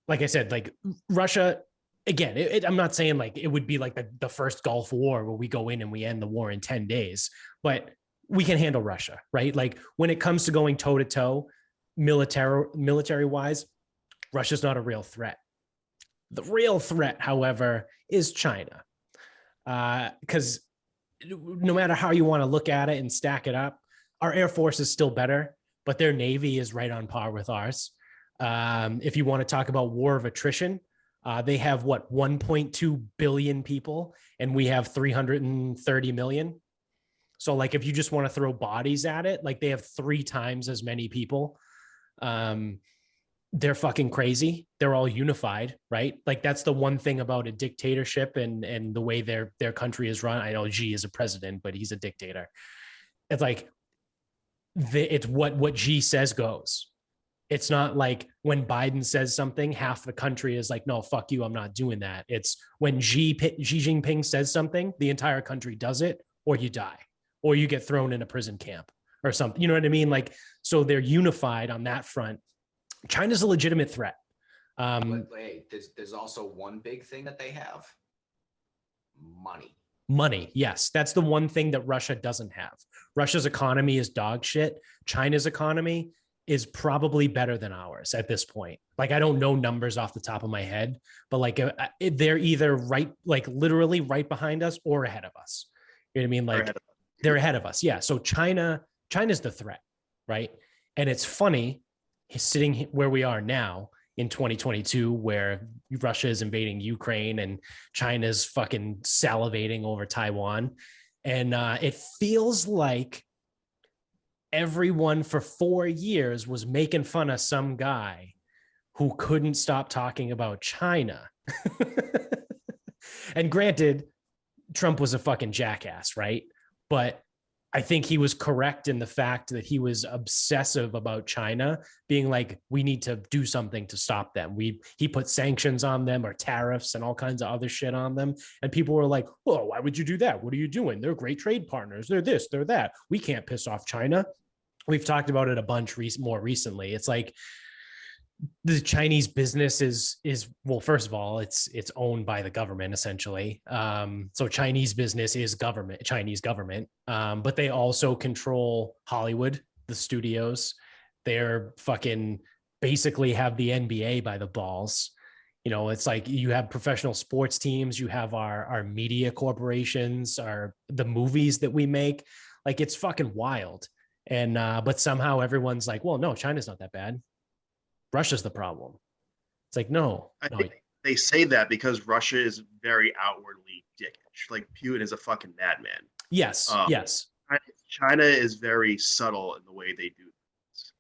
like I said, like Russia, again, I'm not saying like it would be like the first Gulf War where we go in and we end the war in 10 days, but we can handle Russia, right? Like when it comes to going toe to toe, military wise, Russia's not a real threat. The real threat, however, is China. Because no matter how you want to look at it and stack it up, our Air Force is still better, but their Navy is right on par with ours. If you want to talk about war of attrition, they have 1.2 billion people, and we have 330 million. So like, if you just want to throw bodies at it, like they have 3 times as many people. They're fucking crazy. They're all unified, right? Like that's the one thing about a dictatorship and the way their country is run. I know Xi is a president, but he's a dictator. It's like, it's what Xi says goes. It's not like when Biden says something, half the country is like, no, fuck you, I'm not doing that. It's when Xi Jinping says something, the entire country does it, or you die, or you get thrown in a prison camp or something. You know what I mean? Like, so they're unified on that front. China's a legitimate threat. But hey, there's also one big thing that they have: money. Yes, that's the one thing that Russia doesn't have. Russia's economy is dog shit. China's economy is probably better than ours at this point. Like, I don't know numbers off the top of my head, but like they're either right, like literally right behind us or ahead of us. You know what I mean? Like they're ahead of us. Yeah. So China's the threat, right? And it's funny sitting where we are now in 2022, where Russia is invading Ukraine and China's fucking salivating over Taiwan. And it feels like everyone for 4 years was making fun of some guy who couldn't stop talking about China. And granted, Trump was a fucking jackass, right? But I think he was correct in the fact that he was obsessive about China, being like, we need to do something to stop them. He put sanctions on them or tariffs and all kinds of other shit on them. And people were like, well, why would you do that? What are you doing? They're great trade partners. They're this, they're that. We can't piss off China. We've talked about it a bunch more recently. It's like the Chinese business is well, first of all, it's owned by the government essentially. So Chinese business is Chinese government, but they also control Hollywood, the studios. They're fucking basically have the NBA by the balls. You know, it's like you have professional sports teams, you have our media corporations, the movies that we make. Like, it's fucking wild. And but somehow everyone's like, well, no, China's not that bad. Russia's the problem. It's like, no. I think they say that because Russia is very outwardly dickish. Like, Putin is a fucking madman. Yes, yes. China is very subtle in the way they do this.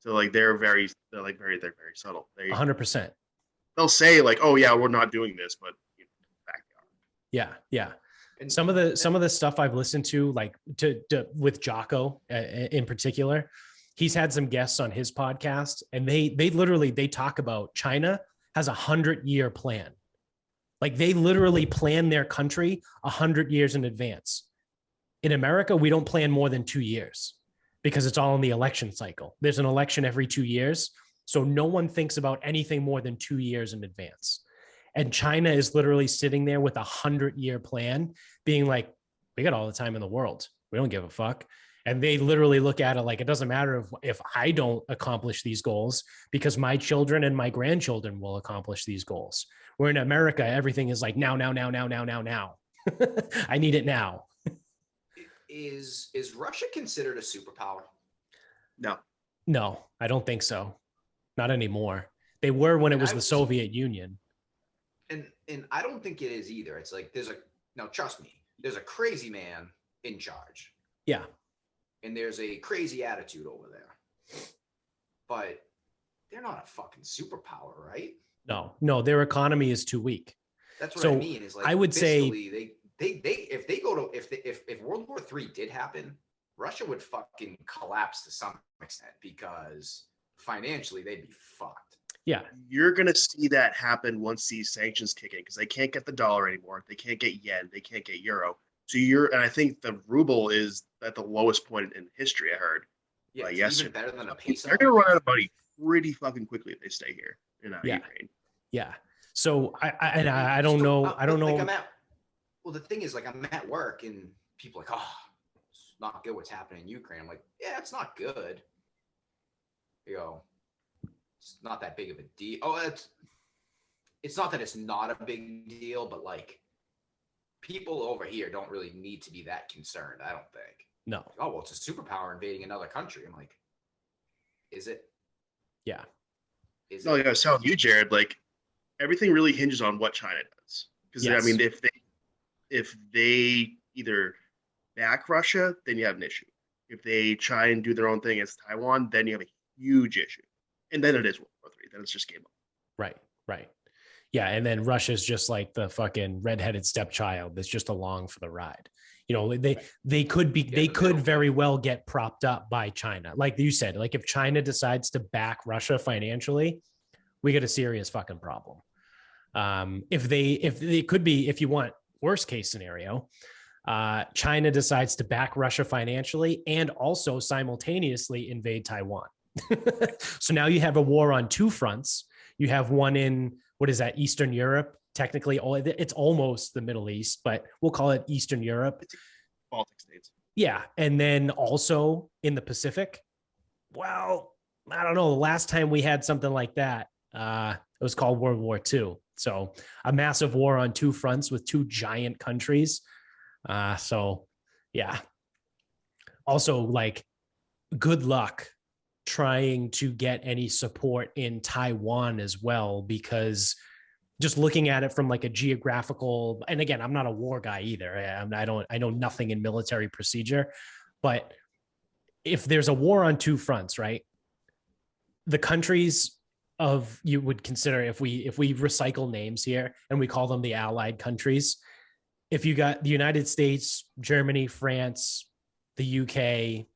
So like they're very subtle. 100%. They'll say like, oh yeah, we're not doing this, but in fact they are. Yeah. And some of the stuff I've listened to, like to with Jocko in particular, he's had some guests on his podcast, and they literally talk about China has 100-year plan. Like, they literally plan their country 100 years in advance. In America, we don't plan more than 2 years because it's all in the election cycle. There's an election every 2 years. So no one thinks about anything more than 2 years in advance. And China is literally sitting there with 100-year plan, being like, we got all the time in the world. We don't give a fuck. And they literally look at it like, it doesn't matter if I don't accomplish these goals, because my children and my grandchildren will accomplish these goals. Where in America, everything is like now. I need it now. Is Russia considered a superpower? No, I don't think so. Not anymore. They were when it was the Soviet Union. And I don't think it is either. It's like now trust me, there's a crazy man in charge. Yeah. And there's a crazy attitude over there. But they're not a fucking superpower, right? No, their economy is too weak. That's what I mean. Is like I would say they if they go to if World War III did happen, Russia would fucking collapse to some extent because financially they'd be fucked. Yeah. You're going to see that happen once these sanctions kick in because they can't get the dollar anymore. They can't get yen. They can't get euro. So and I think the ruble is at the lowest point in history, I heard. Yeah, it's even better than a peso. They're going to run out of money pretty fucking quickly if they stay here in Ukraine. Yeah. So I don't know. I don't know. Like well, the thing is, like, I'm at work and people are like, oh, it's not good what's happening in Ukraine. I'm like, yeah, it's not good. You know, it's not that big of a deal. Oh, it's not that it's not a big deal, but like people over here don't really need to be that concerned. I don't think. No. Oh, well, it's a superpower invading another country. I'm like, is it? Yeah. No, like I was telling you, Jared, like everything really hinges on what China does. Because I mean, if they either back Russia, then you have an issue. If they try and do their own thing as Taiwan, then you have a huge issue. And then it is World War III. Then it's just game over. Right. Yeah, and then Russia's just like the fucking redheaded stepchild that's just along for the ride. You know, they could very well get propped up by China. Like you said, like if China decides to back Russia financially, we get a serious fucking problem. If you want worst case scenario, China decides to back Russia financially and also simultaneously invade Taiwan. So now you have a war on two fronts. You have one in, what is that, Eastern Europe? Technically, it's almost the Middle East, but we'll call it Eastern Europe. Baltic states. Yeah. And then also in the Pacific. Well, I don't know. The last time we had something like that, it was called World War II. So a massive war on two fronts with two giant countries. So yeah. Also, like, good luck trying to get any support in Taiwan as well, because just looking at it from like a geographical, and again, I'm not a war guy either. I know nothing in military procedure, but if there's a war on two fronts, right? The countries you would consider, if we recycle names here and we call them the allied countries, if you got the United States, Germany, France, the UK,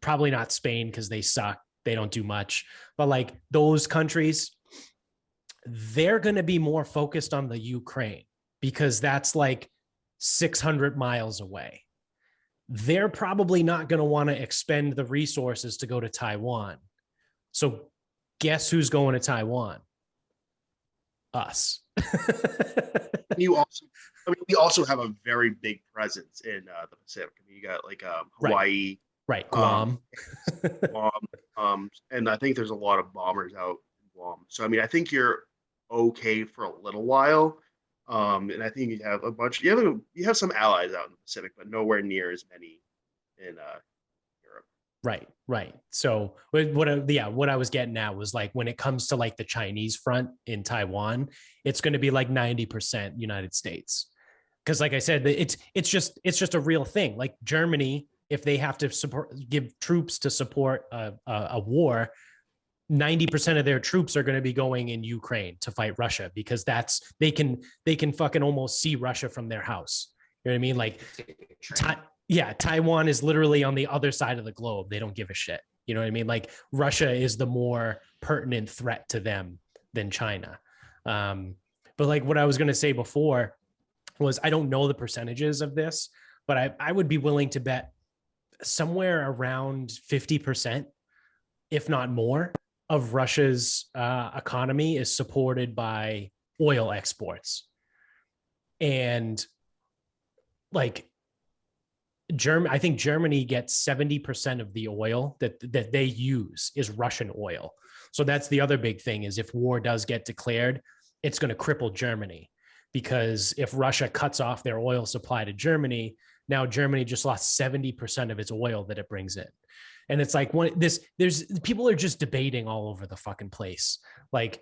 probably not Spain because they suck. They don't do much, but like those countries, they're going to be more focused on the Ukraine because that's like 600 miles away. They're probably not going to want to expend the resources to go to Taiwan. So guess who's going to Taiwan? Us. We also have a very big presence in the Pacific. I mean, you got like Hawaii. Right. Guam. And I think there's a lot of bombers out in Guam. So, I mean, I think you're okay for a little while. And I think you have some allies out in the Pacific, but nowhere near as many in Europe. Right. So what I was getting at was like, when it comes to like the Chinese front in Taiwan, it's going to be like 90% United States. Because like I said, it's just a real thing. Like Germany, if they have to give troops to support a war, 90% of their troops are going to be going in Ukraine to fight Russia, because they can fucking almost see Russia from their house. You know what I mean? Like, Taiwan is literally on the other side of the globe. They don't give a shit. You know what I mean? Like, Russia is the more pertinent threat to them than China. But like what I was going to say before was, I don't know the percentages of this, but I would be willing to bet somewhere around 50%, if not more, of Russia's economy is supported by oil exports. And like I think Germany gets 70% of the oil that they use is Russian oil. So that's the other big thing, is if war does get declared, it's going to cripple Germany, because if Russia cuts off their oil supply to Germany, now Germany just lost 70% of its oil that it brings in. And it's like, there's people are just debating all over the fucking place. Like,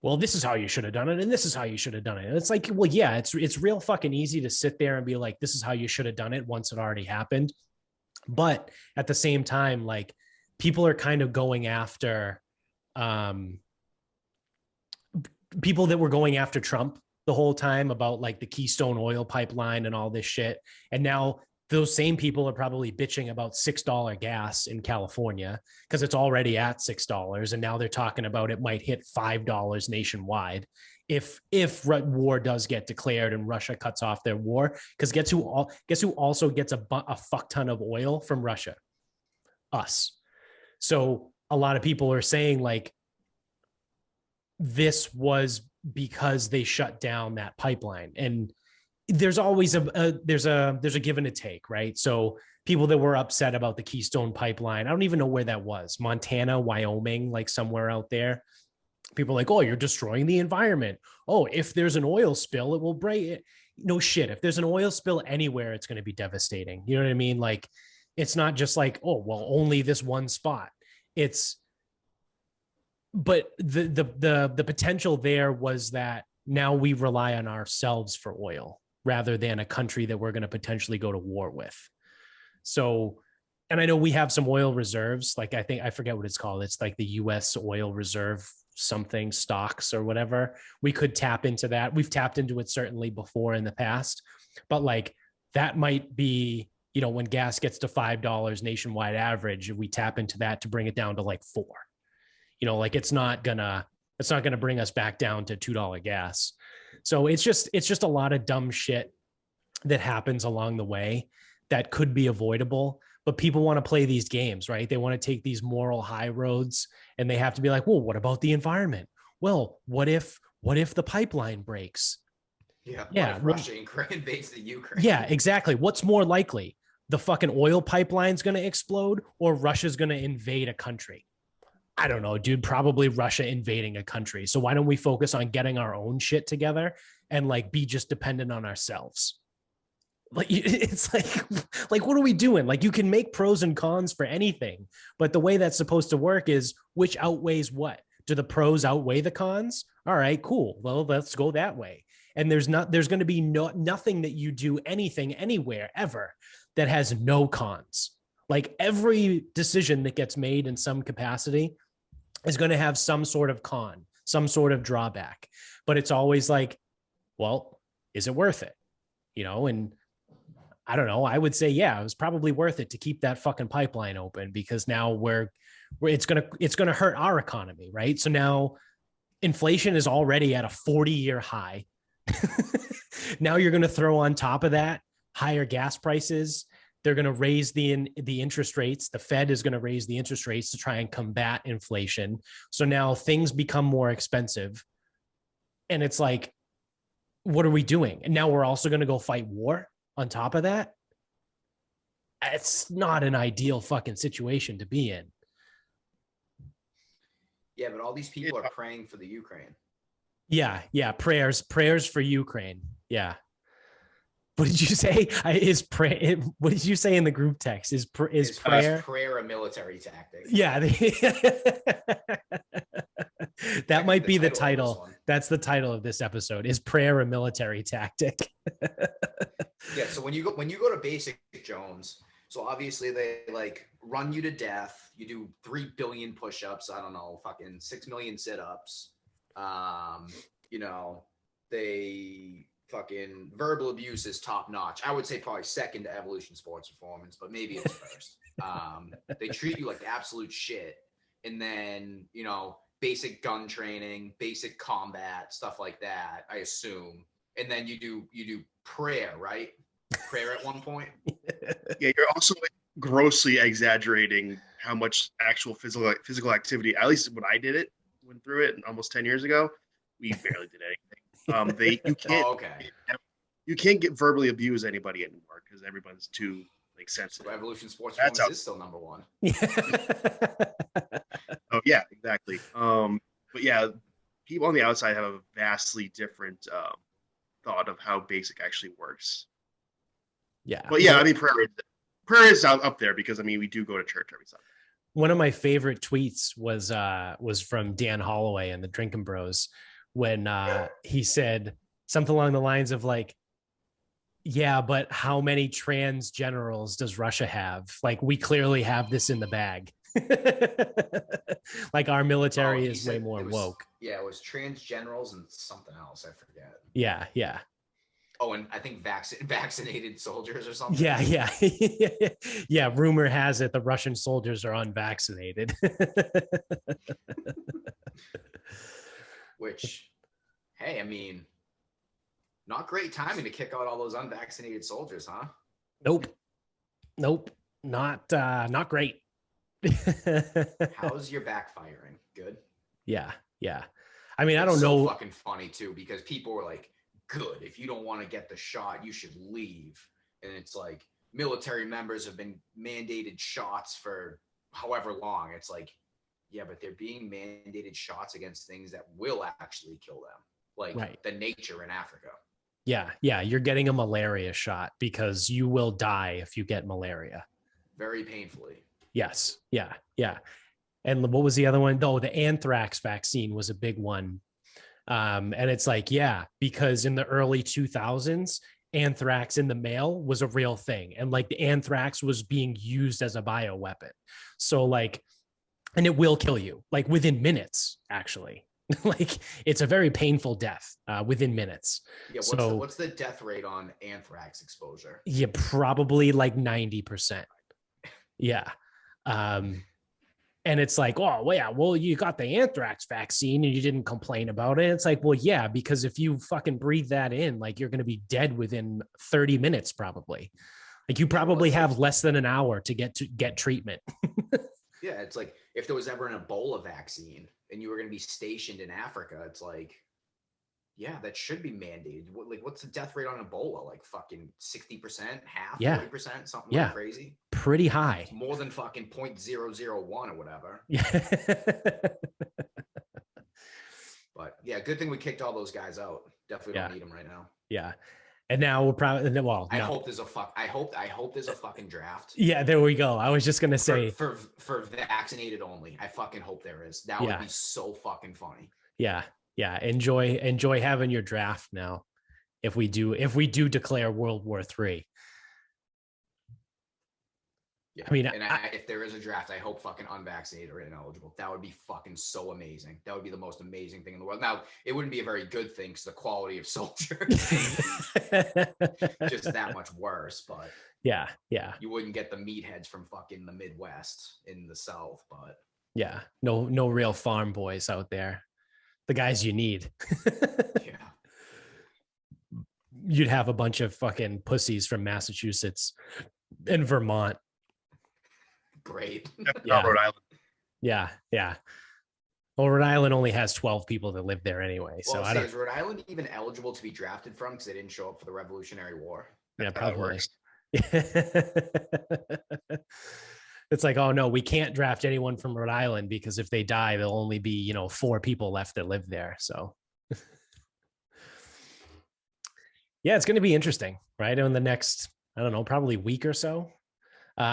well, this is how you should have done it, and this is how you should have done it. And it's like, well, yeah, it's real fucking easy to sit there and be like, this is how you should have done it once it already happened. But at the same time, like, people are kind of going after people that were going after Trump the whole time about like the Keystone oil pipeline and all this shit. And now those same people are probably bitching about $6 gas in California because it's already at $6. And now they're talking about it might hit $5 nationwide if war does get declared and Russia cuts off their war. Because guess who also gets a fuck ton of oil from Russia? Us. So a lot of people are saying like this was because they shut down that pipeline. And there's always there's a give and a take, right? So people that were upset about the Keystone pipeline, I don't even know where that was, Montana, Wyoming, like somewhere out there. People are like, oh, you're destroying the environment. Oh, if there's an oil spill, it will break it. No shit. If there's an oil spill anywhere, it's going to be devastating. You know what I mean? Like, it's not just like, oh, well, only this one spot. But the potential there was that now we rely on ourselves for oil rather than a country that we're going to potentially go to war with. So, and I know we have some oil reserves. Like, I forget what it's called. It's like the U.S. oil reserve something stocks or whatever. We could tap into that. We've tapped into it certainly before in the past, but like that might be, you know, when gas gets to $5 nationwide average, we tap into that to bring it down to like $4. You know, like it's not gonna bring us back down to $2 gas. So it's just a lot of dumb shit that happens along the way that could be avoidable. But people want to play these games, right? They want to take these moral high roads and they have to be like, well, what about the environment? Well, what if the pipeline breaks? Yeah. Yeah. What if Russia invades the Ukraine? Yeah, exactly. What's more likely? The fucking oil pipeline's going to explode or Russia's going to invade a country? I don't know, dude, probably Russia invading a country. So why don't we focus on getting our own shit together and like be just dependent on ourselves? Like, it's like, what are we doing? Like, you can make pros and cons for anything, but the way that's supposed to work is which outweighs what? Do the pros outweigh the cons? All right, cool. Well, let's go that way. And there's going to be nothing that you do anything anywhere ever that has no cons. Like, every decision that gets made in some capacity is going to have some sort of con, some sort of drawback, but it's always like, well, is it worth it? You know, and I don't know. I would say, yeah, it was probably worth it to keep that fucking pipeline open because now it's going to hurt our economy. Right. So now inflation is already at a 40-year high. Now you're going to throw on top of that higher gas prices. They're going to raise the interest rates. The Fed is going to raise the interest rates to try and combat inflation. So now things become more expensive. And it's like, what are we doing? And now we're also going to go fight war on top of that. It's not an ideal fucking situation to be in. Yeah, but all these people are praying for the Ukraine. Yeah. Prayers for Ukraine. Yeah. What did you say? What did you say in the group text? Is prayer a military tactic? Yeah. That might be the title. That's the title of this episode. Is prayer a military tactic? Yeah. So when you go to Basic Jones, so obviously they like run you to death. You do 3 billion push-ups. I don't know, fucking 6 million sit-ups. You know, they fucking verbal abuse is top notch. I would say probably second to Evolution Sports Performance, but maybe it's first. They treat you like absolute shit. And then, you know, basic gun training, basic combat, stuff like that, I assume. And then you do prayer, right? Prayer at one point. Yeah, you're also grossly exaggerating how much actual physical activity, at least when I went through it almost 10 years ago, we barely did anything. You can't get verbally abuse anybody anymore because everyone's too like sensitive. So Evolution Sports Performance is still number one. Oh yeah, exactly. But yeah, people on the outside have a vastly different thought of how basic actually works. Yeah. But yeah, I mean, prayer is up there because I mean we do go to church every Sunday. One of my favorite tweets was from Dan Holloway and the Drinking Bros, when he said something along the lines of like, yeah, but how many trans generals does Russia have? Like, we clearly have this in the bag. Like, our military is way more woke. Yeah, it was trans generals and something else. I forget. Yeah, yeah. Oh, and I think vaccinated soldiers or something. Yeah, yeah. Yeah, rumor has it the Russian soldiers are unvaccinated. Which, hey, I mean, not great timing to kick out all those unvaccinated soldiers, huh? Nope. Not great. How's your backfiring? Good. Yeah. I mean, I don't know. Fucking funny too, because people were like, "Good. If you don't want to get the shot, you should leave." And it's like military members have been mandated shots for however long. It's like, yeah, but they're being mandated shots against things that will actually kill them, like the nature in Africa. Yeah, you're getting a malaria shot because you will die if you get malaria. Very painfully. Yes, yeah. And what was the other one? Oh, the anthrax vaccine was a big one. And it's like, yeah, because in the early 2000s, anthrax in the mail was a real thing. And like the anthrax was being used as a bioweapon. So like, and it will kill you like within minutes, actually. Like it's a very painful death within minutes. Yeah. What's the death rate on anthrax exposure? Yeah, probably like 90%. Yeah. And it's like, oh, well, yeah, well, you got the anthrax vaccine and you didn't complain about it. It's like, well, yeah, because if you fucking breathe that in, like you're going to be dead within 30 minutes, probably. Like you probably have less than an hour to get treatment. Yeah, it's like if there was ever an Ebola vaccine and you were going to be stationed in Africa, it's like, yeah, that should be mandated. What's the death rate on Ebola? Like fucking 60%, half, 40%, something like crazy. Pretty high. It's more than fucking 0.001 or whatever. Yeah. But yeah, good thing we kicked all those guys out. Definitely don't need them right now. Yeah. And now we're probably I hope there's a fucking draft. Yeah, there we go. I was just gonna say for vaccinated only. I fucking hope there is. That would be so fucking funny. Yeah. Enjoy having your draft now. If we do declare World War III. Yeah. I mean, if there is a draft, I hope fucking unvaccinated or ineligible. That would be fucking so amazing. That would be the most amazing thing in the world. Now, it wouldn't be a very good thing because the quality of soldiers just that much worse. But yeah, you wouldn't get the meatheads from fucking the Midwest in the South. But yeah, no real farm boys out there. The guys you need. Yeah. You'd have a bunch of fucking pussies from Massachusetts and Vermont. Great. Yeah. Rhode Island. Yeah. Well, Rhode Island only has 12 people that live there anyway. So I don't. Is Rhode Island even eligible to be drafted from because they didn't show up for the Revolutionary War? Yeah, probably. It's like, oh no, we can't draft anyone from Rhode Island because if they die, there'll only be 4 people left that live there. So yeah, it's going to be interesting, right? In the next, I don't know, probably week or so.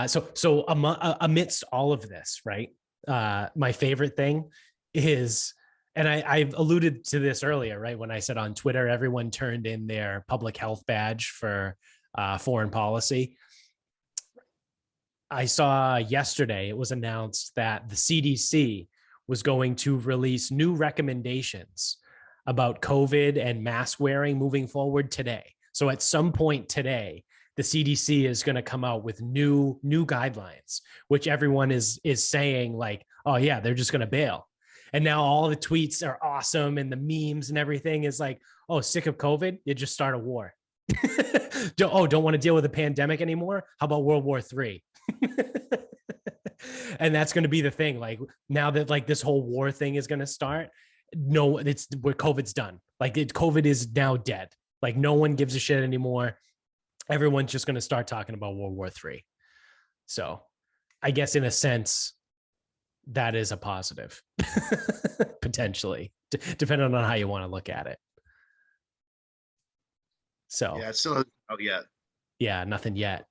So amidst all of this, right? My favorite thing is, and I've alluded to this earlier, right? When I said on Twitter, everyone turned in their public health badge for foreign policy. I saw yesterday, it was announced that the CDC was going to release new recommendations about COVID and mask wearing moving forward today. So at some point today, the CDC is going to come out with new guidelines, which everyone is saying like, oh yeah, they're just going to bail. And now all the tweets are awesome and the memes and everything is like, oh, sick of COVID? You just start a war. Don't want to deal with a pandemic anymore? How about World War III? And that's going to be the thing. Like now that like this whole war thing is going to start, no, it's where COVID's done. Like COVID is now dead. Like no one gives a shit anymore. Everyone's just going to start talking about World War III. So I guess in a sense, that is a positive, potentially, depending on how you want to look at it. So yeah, it's still out yet. Yeah, nothing yet.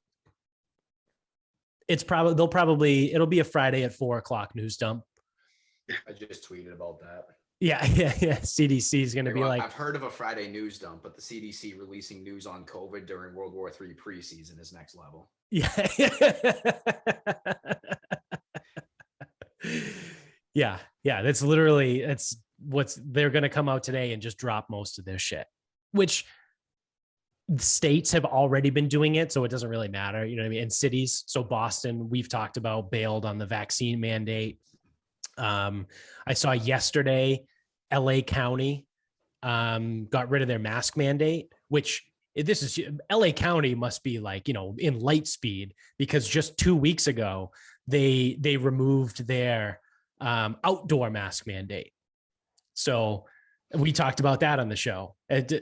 It'll be a Friday at 4:00 news dump. I just tweeted about that. Yeah. CDC is going to be like, I've heard of a Friday news dump, but the CDC releasing news on COVID during World War III preseason is next level. yeah. Yeah. That's literally, they're going to come out today and just drop most of their shit, which states have already been doing it. So it doesn't really matter. You know what I mean? And cities. So Boston, we've talked about, bailed on the vaccine mandate. I saw yesterday, LA County got rid of their mask mandate, which this is LA County must be like, in light speed, because just 2 weeks ago, they removed their outdoor mask mandate. So we talked about that on the show.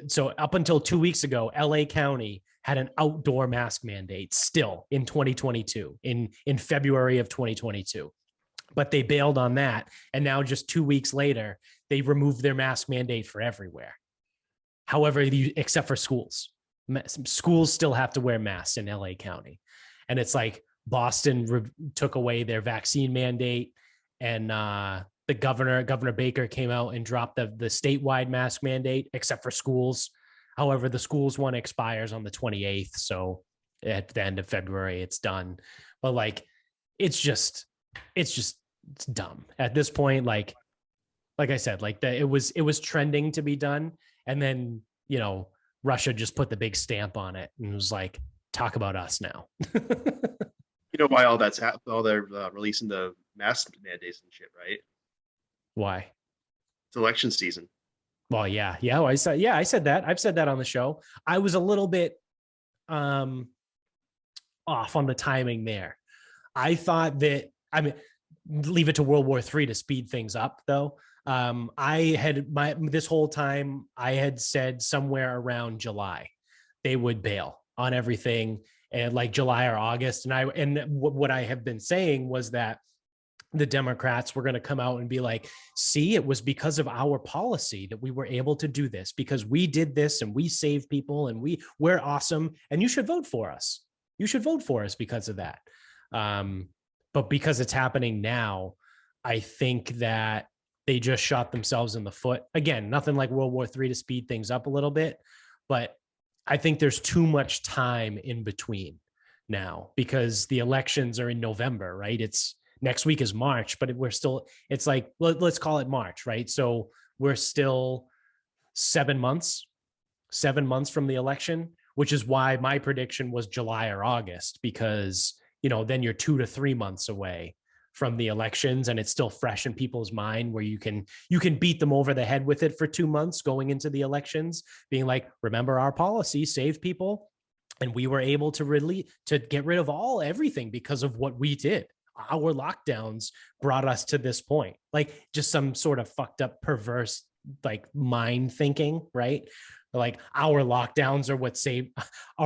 So up until 2 weeks ago, LA County had an outdoor mask mandate still in 2022, in February of 2022. But they bailed on that. And now just 2 weeks later, they removed their mask mandate for everywhere. However, except for schools. Schools still have to wear masks in LA County. And it's like Boston took away their vaccine mandate, and the Governor Baker came out and dropped the statewide mask mandate, except for schools. However, the schools one expires on the 28th. So at the end of February, it's done. But like, it's dumb at this point. Like I said, like it was trending to be done. And then, Russia just put the big stamp on it and was like, talk about us now. You know why all that's happened? All they're releasing the mask mandates and shit, right? Why? It's election season. Well, yeah. I said that. I've said that on the show. I was a little bit off on the timing there. I thought that, leave it to World War III to speed things up, though. This whole time I had said somewhere around July they would bail on everything, and like July or August. And what I have been saying was that the Democrats were going to come out and be like, see, it was because of our policy that we were able to do this, because we did this and we saved people and we're awesome. And you should vote for us. You should vote for us because of that. But because it's happening now, I think that they just shot themselves in the foot. Again, nothing like World War III to speed things up a little bit, but I think there's too much time in between now, because the elections are in November, right? Next week is March, but it's like, let's call it March, right? So we're still 7 months from the election, which is why my prediction was July or August, because, then you're 2 to 3 months away from the elections, and it's still fresh in people's mind, where you can beat them over the head with it for 2 months going into the elections, being like, remember our policy saved people, and we were able to get rid of everything because of what we did. Our lockdowns brought us to this point. Like, just some sort of fucked up, perverse, like, mind thinking, right? Like, our lockdowns are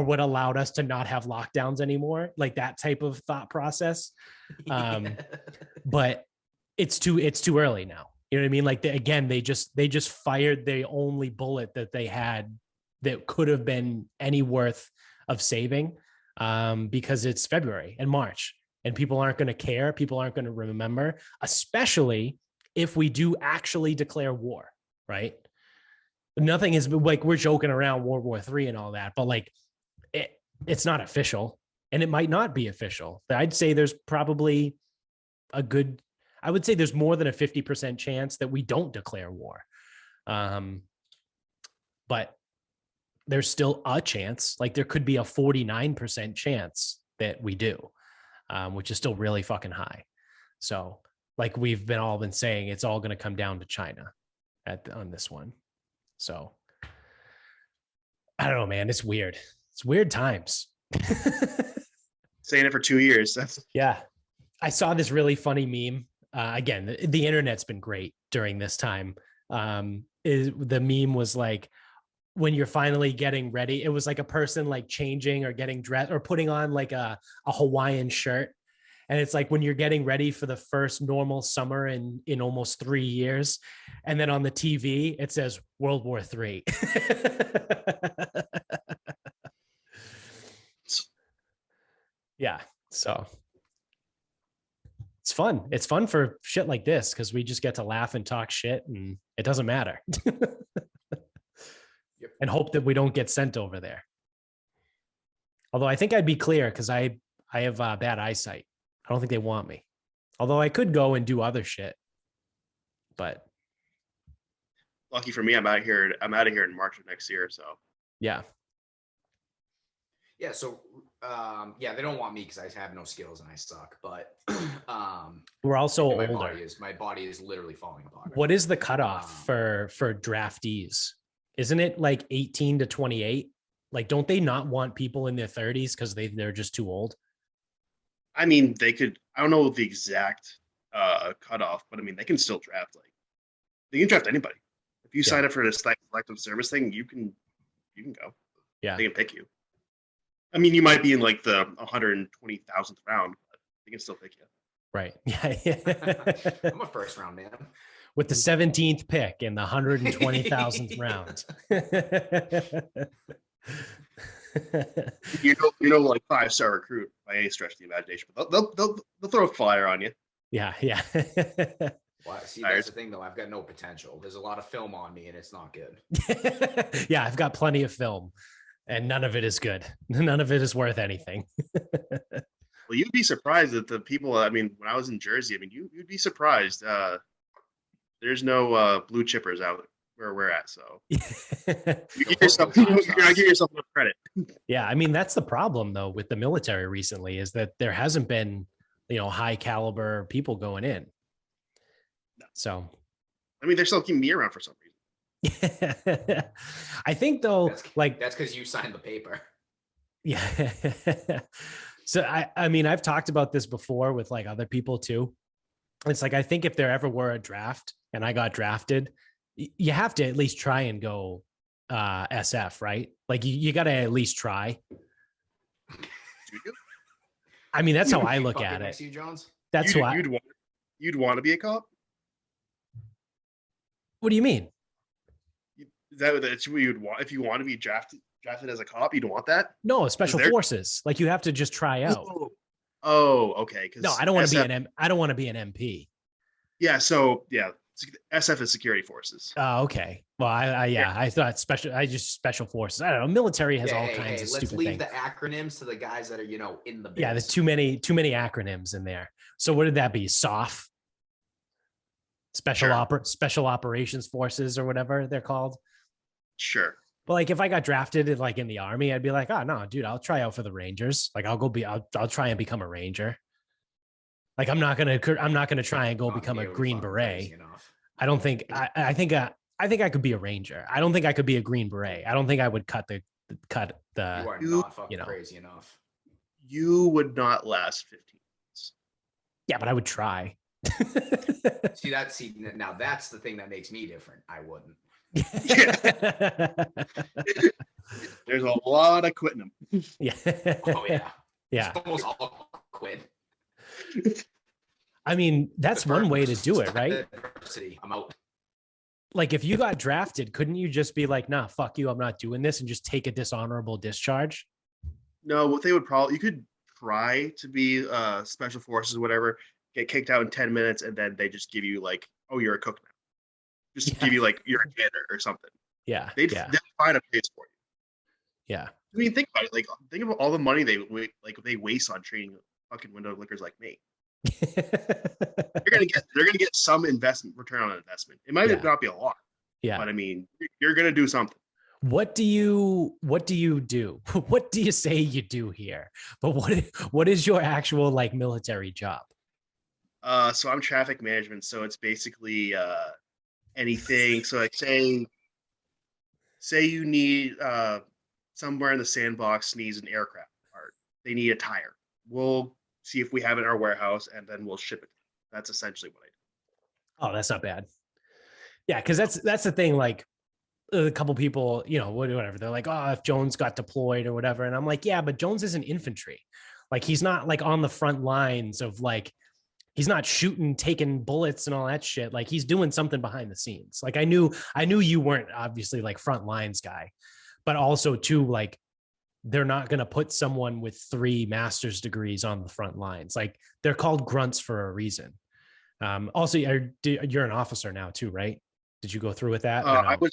what allowed us to not have lockdowns anymore. Like, that type of thought process. But it's too early now. You know what I mean? Like, they just fired the only bullet that they had that could have been any worth of saving, because it's February and March, and people aren't going to care. People aren't going to remember, especially if we do actually declare war, right? Nothing is like, we're joking around World War III and all that, but like, it's not official, and it might not be official. I'd say there's probably I would say there's more than a 50% chance that we don't declare war. But there's still a chance, like there could be a 49% chance that we do, which is still really fucking high. So like we've all been saying, it's all going to come down to China on this one. So I don't know, man. It's weird. It's weird times. Saying it for 2 years. Yeah. I saw this really funny meme. Again, the internet's been great during this time. The meme was like, when you're finally getting ready, it was like a person like changing or getting dressed or putting on like a Hawaiian shirt. And it's like when you're getting ready for the first normal summer in almost 3 years. And then on the TV, it says World War III. Yeah. So it's fun. It's fun for shit like this because we just get to laugh and talk shit and it doesn't matter. Yep. And hope that we don't get sent over there. Although I think I'd be clear because I have bad eyesight. I don't think they want me. Although I could go and do other shit. But lucky for me, I'm out of here in March of next year. So yeah. Yeah. So they don't want me because I have no skills and I suck. But we're also my older. My body is literally falling apart. What is the cutoff for draftees? Isn't it like 18 to 28? Like, don't they not want people in their 30s because they're just too old? I mean, they could. I don't know the exact cutoff, but I mean, they can still draft. Like, they can draft anybody. If you sign up for this selective service thing, you can go. Yeah, they can pick you. I mean, you might be in like the 120,000th round, but they can still pick you. Right. Yeah. I'm a first round man. With the 17th pick in the 120,000th round. Like 5-star recruit by any stretch of the imagination, but they'll throw a flyer on you. Yeah. Well, see, that's the thing though. I've got no potential. There's a lot of film on me, and it's not good. Yeah, I've got plenty of film, and none of it is good. None of it is worth anything. Well, you'd be surprised that the people. I mean, when I was in Jersey, I mean, you'd be surprised. There's no blue chippers out where we're at, so you're not giving yourself enough credit. Yeah, I mean that's the problem though with the military recently is that there hasn't been high caliber people going in. No. So, I mean, they're still keeping me around for some reason. I think though, that's because you signed the paper. Yeah. So I mean I've talked about this before with like other people too. It's like I think if there ever were a draft and I got drafted, you have to at least try and go SF, right? Like you got to at least try. I mean, that's how I look at it. You, Jones? That's why you'd want to be a cop. What do you mean? That's what you'd want if you want to be drafted as a cop. You'd want that? No, special forces. Like you have to just try out. Oh, okay. No, I don't want to be I don't want to be an MP. Yeah. So yeah, SF is security forces. Oh, okay. Well, I thought special forces. I don't know. Military has all kinds of stupid things. Let's leave the acronyms to the guys that are in the biz. Yeah, there's too many acronyms in there. So what did that be? SOF, special operations forces or whatever they're called. Sure. But like if I got drafted in the army, I'd be like, oh no, dude, I'll try out for the Rangers. Like I'll try and become a Ranger. Like I'm not gonna try and go become a Green Beret. I don't think I think I could be a Ranger. I don't think I could be a Green Beret. I don't think I would cut the. You are not fucking crazy enough. You would not last 15 minutes. Yeah, but I would try. See, now that's the thing that makes me different. I wouldn't. There's a lot of quitting them. Yeah. Oh yeah. Yeah. It's almost all quit. I mean, that's one way to do it, right? I'm out. Like if you got drafted, couldn't you just be like, nah, fuck you, I'm not doing this and just take a dishonorable discharge? No, what they would you could try to be special forces or whatever, get kicked out in 10 minutes, and then they just give you like, oh, you're a cook now. Just give you like you're a janitor or something. Yeah. They'd find a place for you. Yeah. I mean, think about it. Like, think about all the money they waste on training fucking window lickers like me. They're gonna get some return on investment. It might not be a lot. Yeah. But I mean, you're gonna do something. What do you do? What do you say you do here? But what is your actual like military job? So I'm traffic management. So it's basically anything. So like say you need somewhere in the sandbox needs an aircraft part. They need a tire. We'll see if we have it in our warehouse, and then we'll ship it. That's essentially what I do. Oh, that's not bad. Yeah, because that's the thing. Like a couple people, whatever. They're like, oh, if Jones got deployed or whatever, and I'm like, yeah, but Jones isn't infantry. Like he's not like on the front lines of like. He's not shooting, taking bullets and all that shit. Like he's doing something behind the scenes. Like I knew you weren't obviously like front lines guy, but also too, like they're not going to put someone with 3 master's degrees on the front lines. Like they're called grunts for a reason. Also, you're an officer now too, right? Did you go through with that? Or no?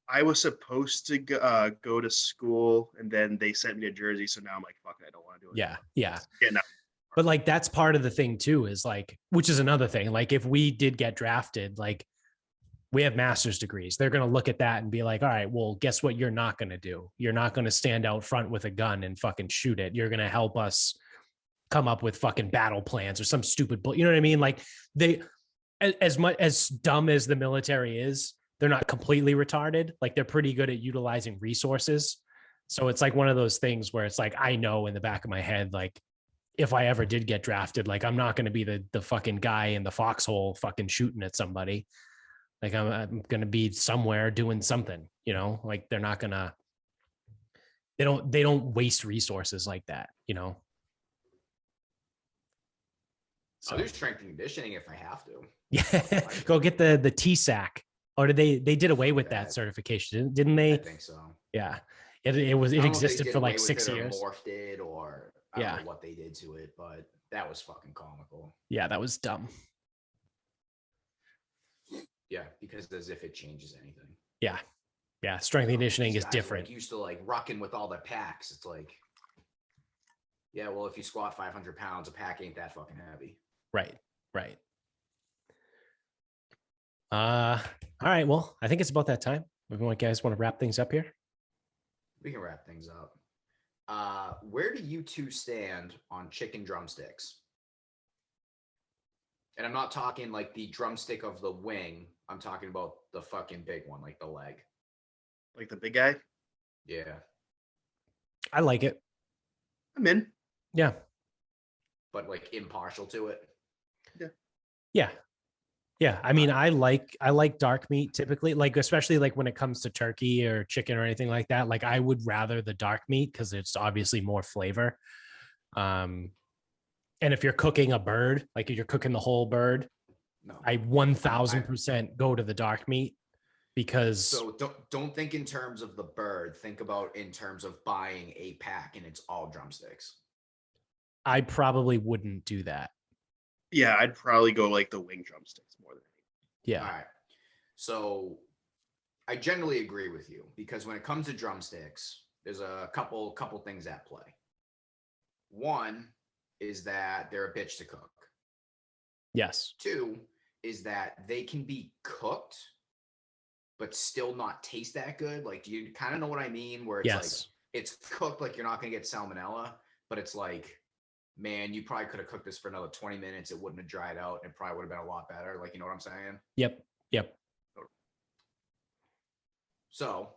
I was supposed to go to school, and then they sent me to Jersey. So now I'm like, fuck it, I don't want to do it. Yeah. Yeah. But like that's part of the thing too, is like, which is another thing. Like if we did get drafted, like we have master's degrees, they're going to look at that and be like, all right, well, guess what? You're not going to do. You're not going to stand out front with a gun and fucking shoot it. You're going to help us come up with fucking battle plans or some stupid, you know what I mean? Like they, as much as dumb as the military is, they're not completely retarded. Like they're pretty good at utilizing resources. So it's like one of those things where it's like, I know in the back of my head, like if I ever did get drafted, like I'm not going to be the fucking guy in the foxhole fucking shooting at somebody. Like I'm going to be somewhere doing something, you know, like they're not going to, they don't waste resources like that, you know? So. I'll do strength and conditioning if I have to. Yeah. Go get the TSAC. Or did they did away with that certification, didn't they? I think so. Yeah. It existed for like 6 years. Morphed it, or I don't know what they did to it, but that was fucking comical. Yeah, that was dumb. Yeah, because as if it changes anything. Yeah. Yeah. Strength and conditioning is different. Like used to like rocking with all the packs. It's like, yeah, well, if you squat 500 pounds, a pack ain't that fucking heavy. Right. All right. Well, I think it's about that time. Everyone, guys, want to wrap things up here? We can wrap things up. Where do you two stand on chicken drumsticks? And I'm not talking like the drumstick of the wing. I'm talking about the fucking big one, like the leg. Like the big guy? Yeah. I like it. I'm in. Yeah. But like impartial to it? Yeah. I mean, I like dark meat typically, like especially like when it comes to turkey or chicken or anything like that. Like I would rather the dark meat because it's obviously more flavor. And if you're cooking a bird, like if you're cooking the whole bird, no. I 1000% go to the dark meat because. So don't think in terms of the bird. Think about in terms of buying a pack and it's all drumsticks. I probably wouldn't do that. Yeah, I'd probably go like the wing drumsticks more than anything. Yeah. All right. So I generally agree with you because when it comes to drumsticks, there's a couple things at play. One is that they're a bitch to cook. Yes. 2 is that they can be cooked, but still not taste that good. Like, do you kind of know what I mean? Where it's like it's cooked like you're not going to get salmonella, but it's like, man, you probably could have cooked this for another 20 minutes. It wouldn't have dried out. And it probably would have been a lot better. Like, you know what I'm saying? Yep. So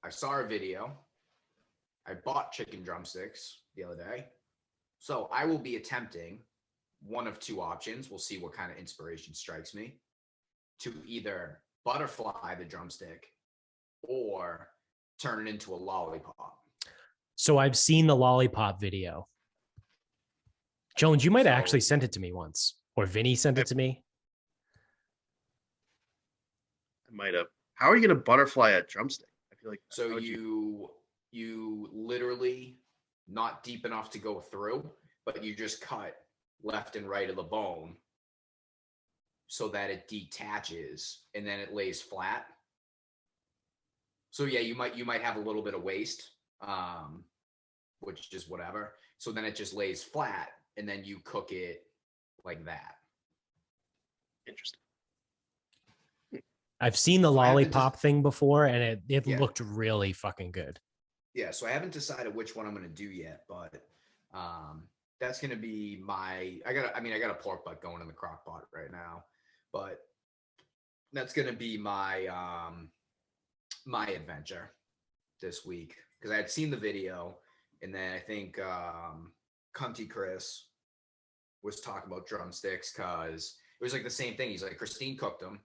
I saw a video. I bought chicken drumsticks the other day. So I will be attempting one of 2 options. We'll see what kind of inspiration strikes me to either butterfly the drumstick or turn it into a lollipop. So I've seen the lollipop video. Jones, you might have actually sent it to me once, or Vinny sent it to me. I might have. How are you going to butterfly a drumstick? I feel like so you literally not deep enough to go through, but you just cut left and right of the bone so that it detaches and then it lays flat. So yeah, you might have a little bit of waste, which is whatever. So then it just lays flat. And then you cook it like that. Interesting. I've seen the lollipop thing before, and it looked really fucking good. Yeah, so I haven't decided which one I'm going to do yet, but that's going to be my. I got a pork butt going in the crock pot right now, but that's going to be my my adventure this week because I had seen the video, and then I think. Cunty Chris was talking about drumsticks because it was like the same thing. He's like, Christine cooked them.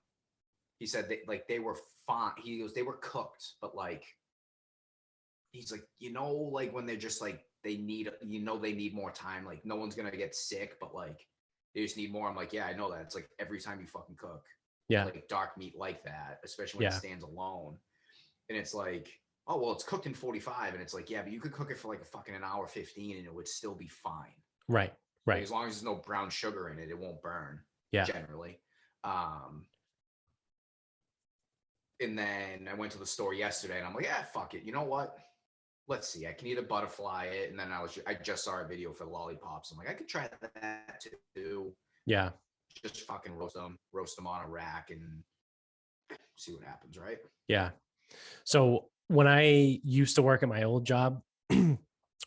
He said they were fine. He goes, they were cooked, but like, he's like, like when they're just like, they need more time. Like no one's going to get sick, but like they just need more. I'm like, yeah, I know that. It's like every time you fucking cook, yeah, like dark meat like that, especially when it stands alone. And it's like, oh, well, it's cooked in 45. And it's like, yeah, but you could cook it for like a fucking an hour 15 and it would still be fine. Right. Right. Like, as long as there's no brown sugar in it, it won't burn. Yeah. Generally. And then I went to the store yesterday and I'm like, yeah, fuck it. You know what? Let's see. I can either butterfly it. And then I just saw a video for lollipops. I'm like, I could try that too. Yeah. Just fucking roast them on a rack and see what happens. Right. Yeah. So when I used to work at my old job,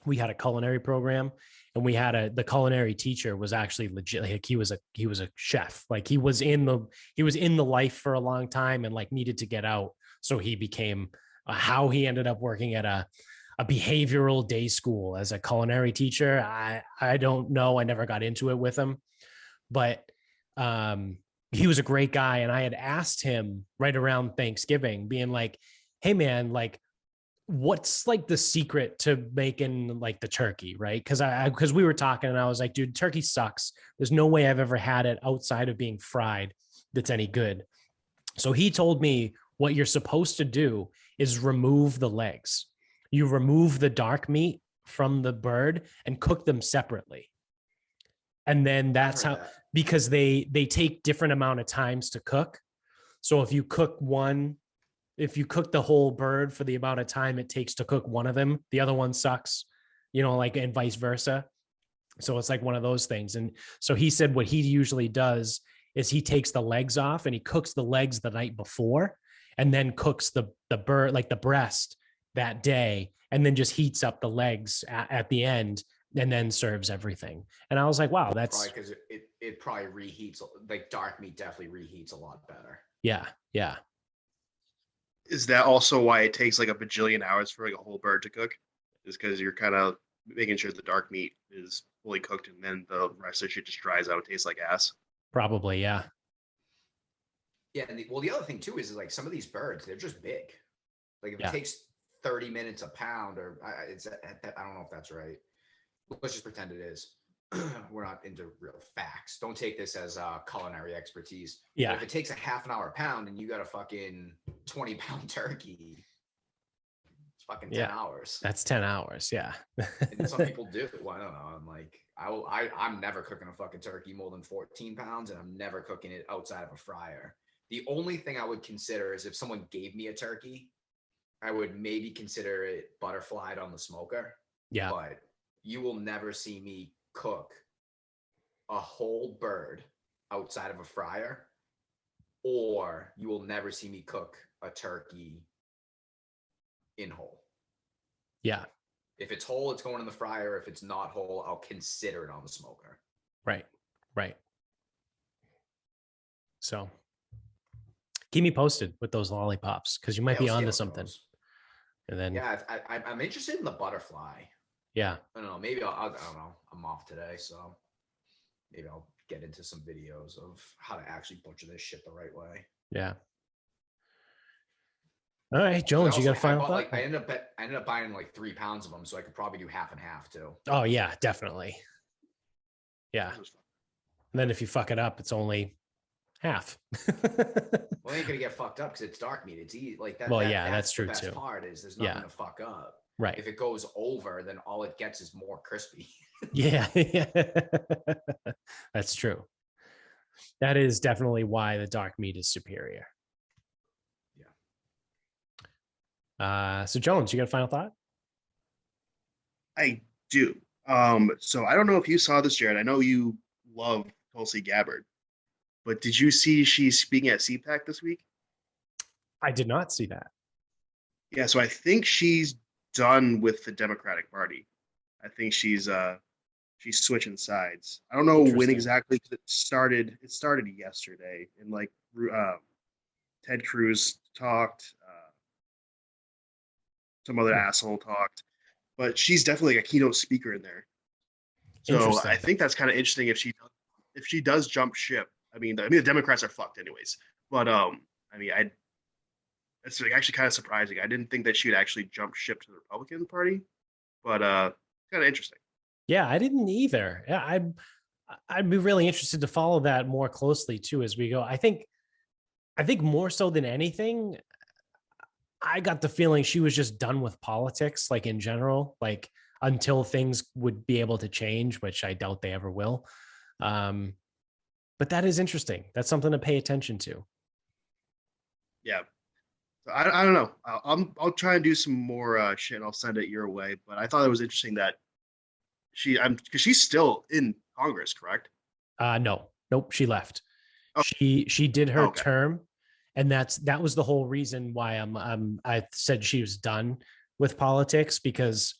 we had a culinary program, and we had the culinary teacher was actually legit. Like he was a chef. Like he was in the life for a long time and like needed to get out. So he became how he ended up working at a behavioral day school as a culinary teacher. I don't know. I never got into it with him, but he was a great guy. And I had asked him right around Thanksgiving, being like, hey man, like, what's like the secret to making like the turkey, right? Because we were talking and I was like, dude, turkey sucks. There's no way I've ever had it outside of being fried that's any good. So he told me what you're supposed to do is remove the legs. You remove the dark meat from the bird and cook them separately. And then that's how, because they take different amount of times to cook. So if you cook the whole bird for the amount of time it takes to cook one of them, the other one sucks, like, and vice versa. So it's like one of those things. And so he said what he usually does is he takes the legs off and he cooks the legs the night before and then cooks the bird, like the breast, that day, and then just heats up the legs at the end and then serves everything. And I was like, wow, that's probably because it probably reheats, like dark meat definitely reheats a lot better. Yeah. Yeah. Is that also why it takes like a bajillion hours for like a whole bird to cook? Is because you're kind of making sure the dark meat is fully cooked and then the rest of the shit just dries out and tastes like ass? Probably, yeah. Yeah, and the other thing too is like some of these birds, they're just big. Like if it takes 30 minutes a pound, or I don't know if that's right. Let's just pretend it is. We're not into real facts. Don't take this as culinary expertise. Yeah. But if it takes a half an hour a pound and you got a fucking 20-pound turkey, it's fucking 10 hours. That's 10 hours. Yeah. And some people do. Well, I don't know. I'm like, I'm never cooking a fucking turkey more than 14 pounds, and I'm never cooking it outside of a fryer. The only thing I would consider is if someone gave me a turkey, I would maybe consider it butterflied on the smoker. Yeah. But you will never see me cook a whole bird outside of a fryer, or you will never see me cook a turkey in whole. Yeah. If it's whole, it's going in the fryer. If it's not whole, I'll consider it on the smoker. Right. Right. So keep me posted with those lollipops, because you might be onto something. And then I'm interested in the butterfly. Yeah. I don't know. Maybe I don't know. I'm off today, so maybe I'll get into some videos of how to actually butcher this shit the right way. Yeah. All right, Jones, you got a final thought? I ended up buying like 3 pounds of them, so I could probably do half and half too. Oh yeah, definitely. Yeah. And then if you fuck it up, it's only half. Well, I ain't gonna get fucked up because it's dark meat. It's easy. Like that. Well, that's true the too. best part is there's nothing to fuck up. Right. If it goes over, then all it gets is more crispy. Yeah. That's true. That is definitely why the dark meat is superior. Yeah. So Jones, you got a final thought? I do. So I don't know if you saw this, Jared. I know you love Tulsi Gabbard, but did you see she's speaking at CPAC this week? I did not see that. Yeah, so I think she's done with the Democratic Party. I think she's switching sides. I don't know when exactly, because it started yesterday, and like Ted Cruz talked, some other asshole talked, but she's definitely like a keynote speaker in there. So I think that's kind of interesting if she does jump ship. I mean the Democrats are fucked anyways, but it's like actually kind of surprising. I didn't think that she would actually jump ship to the Republican Party, but kind of interesting. Yeah, I didn't either. Yeah, I'd be really interested to follow that more closely too as we go. I think more so than anything, I got the feeling she was just done with politics, like in general, like until things would be able to change, which I doubt they ever will. But that is interesting. That's something to pay attention to. Yeah. So I don't know. I'll try and do some more shit. And I'll send it your way. But I thought it was interesting that because she's still in Congress, correct? No, nope, she left. Oh. She did her Okay. term, and that was the whole reason why I said she was done with politics, because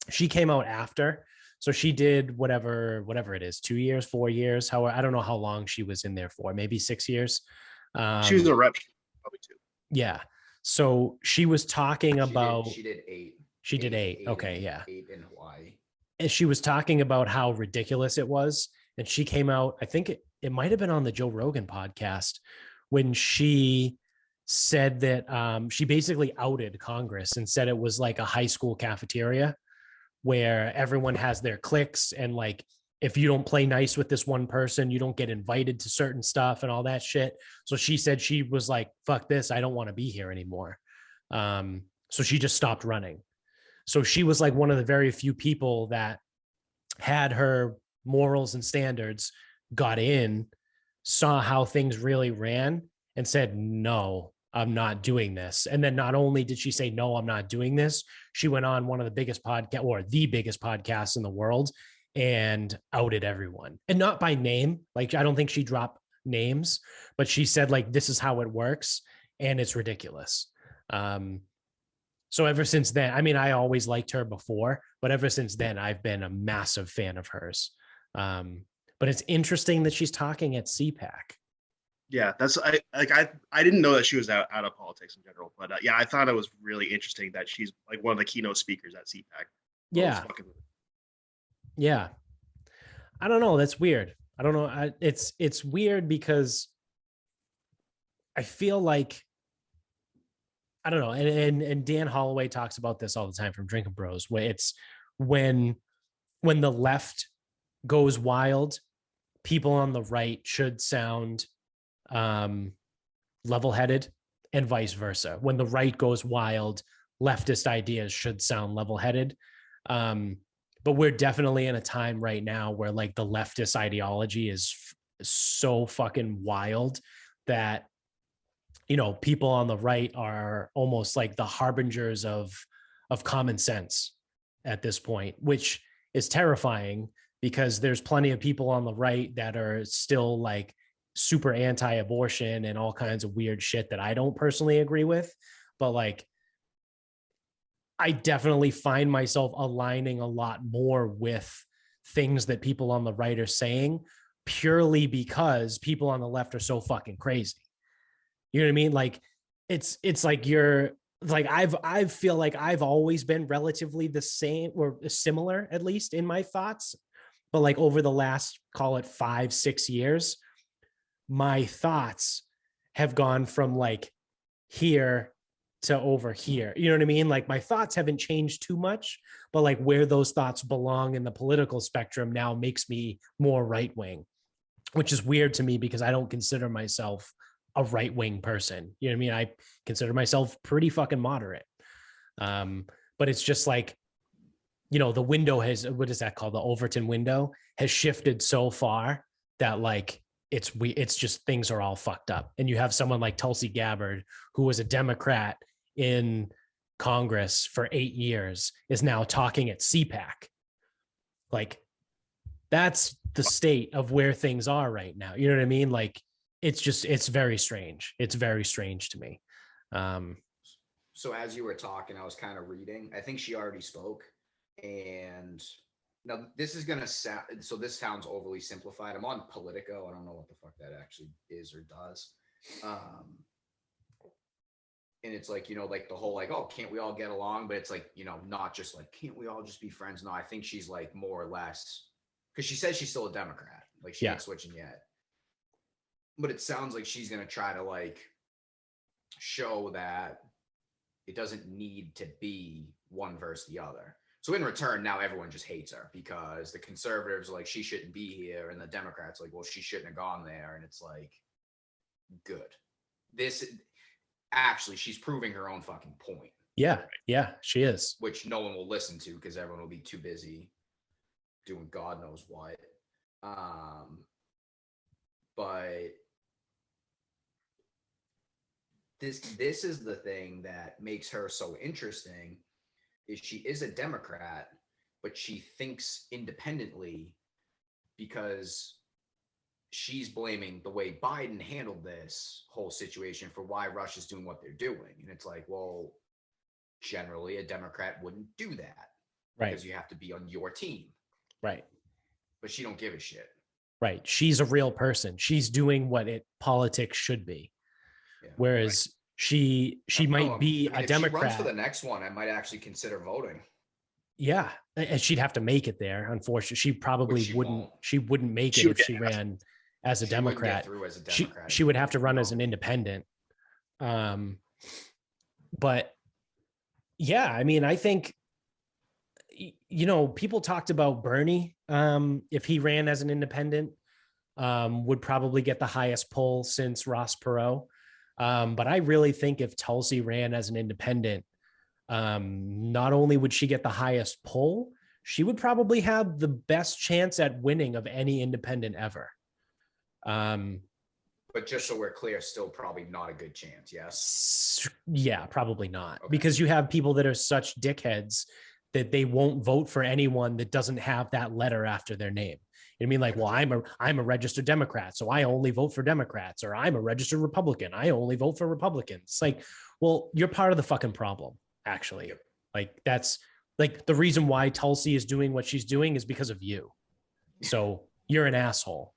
she came out after. So she did whatever it is, 2 years, 4 years. However, I don't know how long she was in there for, maybe 6 years. She was a rep, probably 2. Yeah. So she was talking about. She did 8. She did 8. Okay, yeah. 8 in Hawaii. And she was talking about how ridiculous it was. And she came out, I think it might have been on the Joe Rogan podcast, when she said that she basically outed Congress and said it was like a high school cafeteria where everyone has their cliques, and like if you don't play nice with this one person, you don't get invited to certain stuff and all that shit. So she said she was like, fuck this, I don't want to be here anymore. So she just stopped running. So she was like one of the very few people that had her morals and standards, got in, saw how things really ran, and said, no, I'm not doing this. And then not only did she say, no, I'm not doing this, she went on one of the biggest podcast, or the biggest podcasts in the world, and outed everyone. And not by name. Like, I don't think she dropped names, but she said, like, this is how it works, and it's ridiculous. So ever since then, I mean, I always liked her before, but ever since then, I've been a massive fan of hers. But it's interesting that she's talking at CPAC. Yeah, I didn't know that she was out of politics in general, but yeah, I thought it was really interesting that she's like one of the keynote speakers at CPAC. Yeah. Yeah. I don't know. That's weird. I don't know. It's weird because I feel like, I don't know. And Dan Holloway talks about this all the time from Drinking Bros, where it's when the left goes wild, people on the right should sound level-headed, and vice versa. When the right goes wild, leftist ideas should sound level-headed. But we're definitely in a time right now where like the leftist ideology is so fucking wild that, you know, people on the right are almost like the harbingers of common sense at this point, which is terrifying, because there's plenty of people on the right that are still like super anti-abortion and all kinds of weird shit that I don't personally agree with. But like, I definitely find myself aligning a lot more with things that people on the right are saying, purely because people on the left are so fucking crazy. You know what I mean? Like, it's like you're like, I feel like I've always been relatively the same or similar, at least in my thoughts. But like over the last, call it 5-6 years, my thoughts have gone from like here to over here. You know what I mean? Like, my thoughts haven't changed too much, but like where those thoughts belong in the political spectrum now makes me more right wing, which is weird to me because I don't consider myself a right wing person. You know what I mean? I consider myself pretty fucking moderate. But it's just like, you know, the window has, what is that called? The Overton window has shifted so far that like it's just, things are all fucked up. And you have someone like Tulsi Gabbard, who was a Democrat in Congress for 8 years, is now talking at CPAC. Like, that's the state of where things are right now. You know what I mean? Like, it's very strange. It's very strange to me. So as you were talking, I was kind of reading. I think she already spoke. And now this is going to sound, so this sounds overly simplified. I'm on Politico. I don't know what the fuck that actually is or does. And it's like, you know, like the whole like, oh, can't we all get along? But it's like, you know, not just like, can't we all just be friends? No, I think she's like more or less, because she says she's still a Democrat. Like, she ain't switching yet. But it sounds like she's going to try to like show that it doesn't need to be one versus the other. So in return, now everyone just hates her because the conservatives are like, she shouldn't be here. And the Democrats are like, well, she shouldn't have gone there. And it's like, good. actually she's proving her own fucking point. Yeah, yeah, she is. Which no one will listen to because everyone will be too busy doing God knows what. But this is the thing that makes her so interesting, is she is a Democrat, but she thinks independently because she's blaming the way Biden handled this whole situation for why Russia's doing what they're doing. And it's like, well, generally a Democrat wouldn't do that. Right. Because you have to be on your team. Right. But she don't give a shit. Right. She's a real person. She's doing what politics should be. Yeah, whereas she might be a Democrat. If she runs for the next one, I might actually consider voting. Yeah. And she'd have to make it there. Unfortunately, she probably wouldn't. She wouldn't make it if she ran as a Democrat. She would have to run as an independent. But yeah, I mean, I think, people talked about Bernie, if he ran as an independent, would probably get the highest poll since Ross Perot. But I really think if Tulsi ran as an independent, not only would she get the highest poll, she would probably have the best chance at winning of any independent ever. But just so we're clear, still probably not a good chance. Yes. Yeah, probably not. Okay. Because you have people that are such dickheads that they won't vote for anyone that doesn't have that letter after their name. You know what I mean? Like, well, I'm a registered Democrat, so I only vote for Democrats, or I'm a registered Republican, I only vote for Republicans. It's like, well, you're part of the fucking problem, actually. Yep. Like, that's like the reason why Tulsi is doing what she's doing is because of you. So you're an asshole.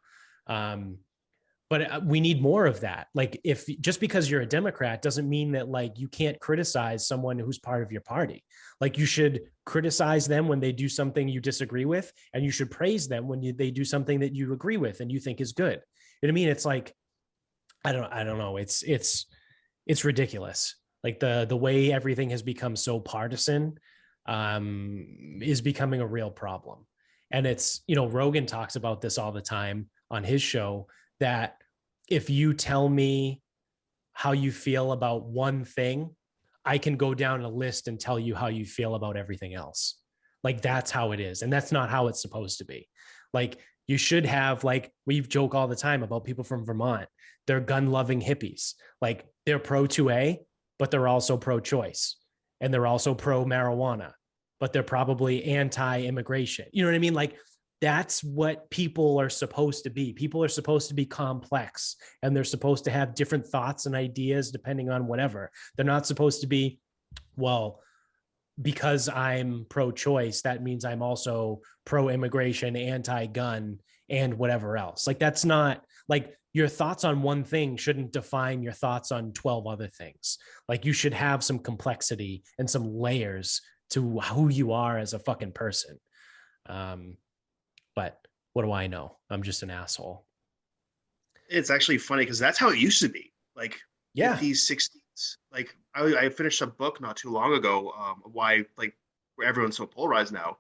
But we need more of that. Like, if just because you're a Democrat doesn't mean that like you can't criticize someone who's part of your party. Like, you should criticize them when they do something you disagree with, and you should praise them when they do something that you agree with and you think is good. You know what I mean? It's like, I don't know. It's ridiculous. Like the way everything has become so partisan is becoming a real problem. And it's, Rogan talks about this all the time on his show, that if you tell me how you feel about one thing, I can go down a list and tell you how you feel about everything else. Like, that's how it is. And that's not how it's supposed to be. Like, you should have, like, we joke all the time about people from Vermont. They're gun-loving hippies. Like, they're pro-2A, but they're also pro-choice. And they're also pro-marijuana, but they're probably anti-immigration. You know what I mean? Like, that's what people are supposed to be. People are supposed to be complex, and they're supposed to have different thoughts and ideas depending on whatever. They're not supposed to be, well, because I'm pro-choice, that means I'm also pro-immigration, anti-gun, and whatever else. Like, that's not, like, your thoughts on one thing shouldn't define your thoughts on 12 other things. Like, you should have some complexity and some layers to who you are as a fucking person. But what do I know? I'm just an asshole. It's actually funny because that's how it used to be. Like, yeah, 50s, 60s. Like, I finished a book not too long ago, why, like, where everyone's so polarized now.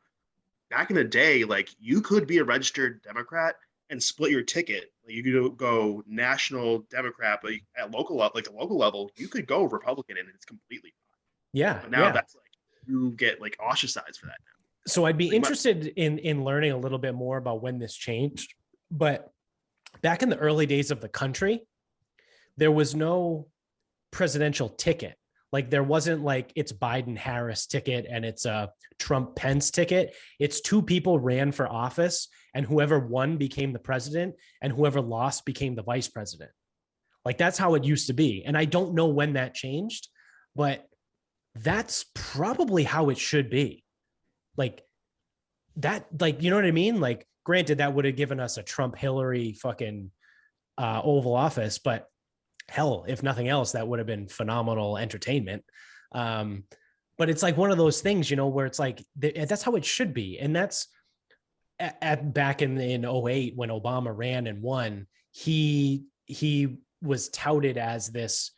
Back in the day, like, you could be a registered Democrat and split your ticket. Like, you could go national Democrat, but at local level, you could go Republican, and it's completely fine. Yeah. But now that's like, you get like ostracized for that now. So I'd be interested in learning a little bit more about when this changed. But back in the early days of the country, there was no presidential ticket. Like, there wasn't like it's Biden-Harris ticket and it's a Trump-Pence ticket. It's two people ran for office, and whoever won became the president, and whoever lost became the vice president. Like, that's how it used to be. And I don't know when that changed, but that's probably how it should be. Like that, like, you know what I mean? Like, granted, that would have given us a Trump-Hillary fucking Oval Office, but hell, if nothing else, that would have been phenomenal entertainment. But it's like one of those things, where it's like, that's how it should be. And that's back in 2008 when Obama ran and won, he was touted as this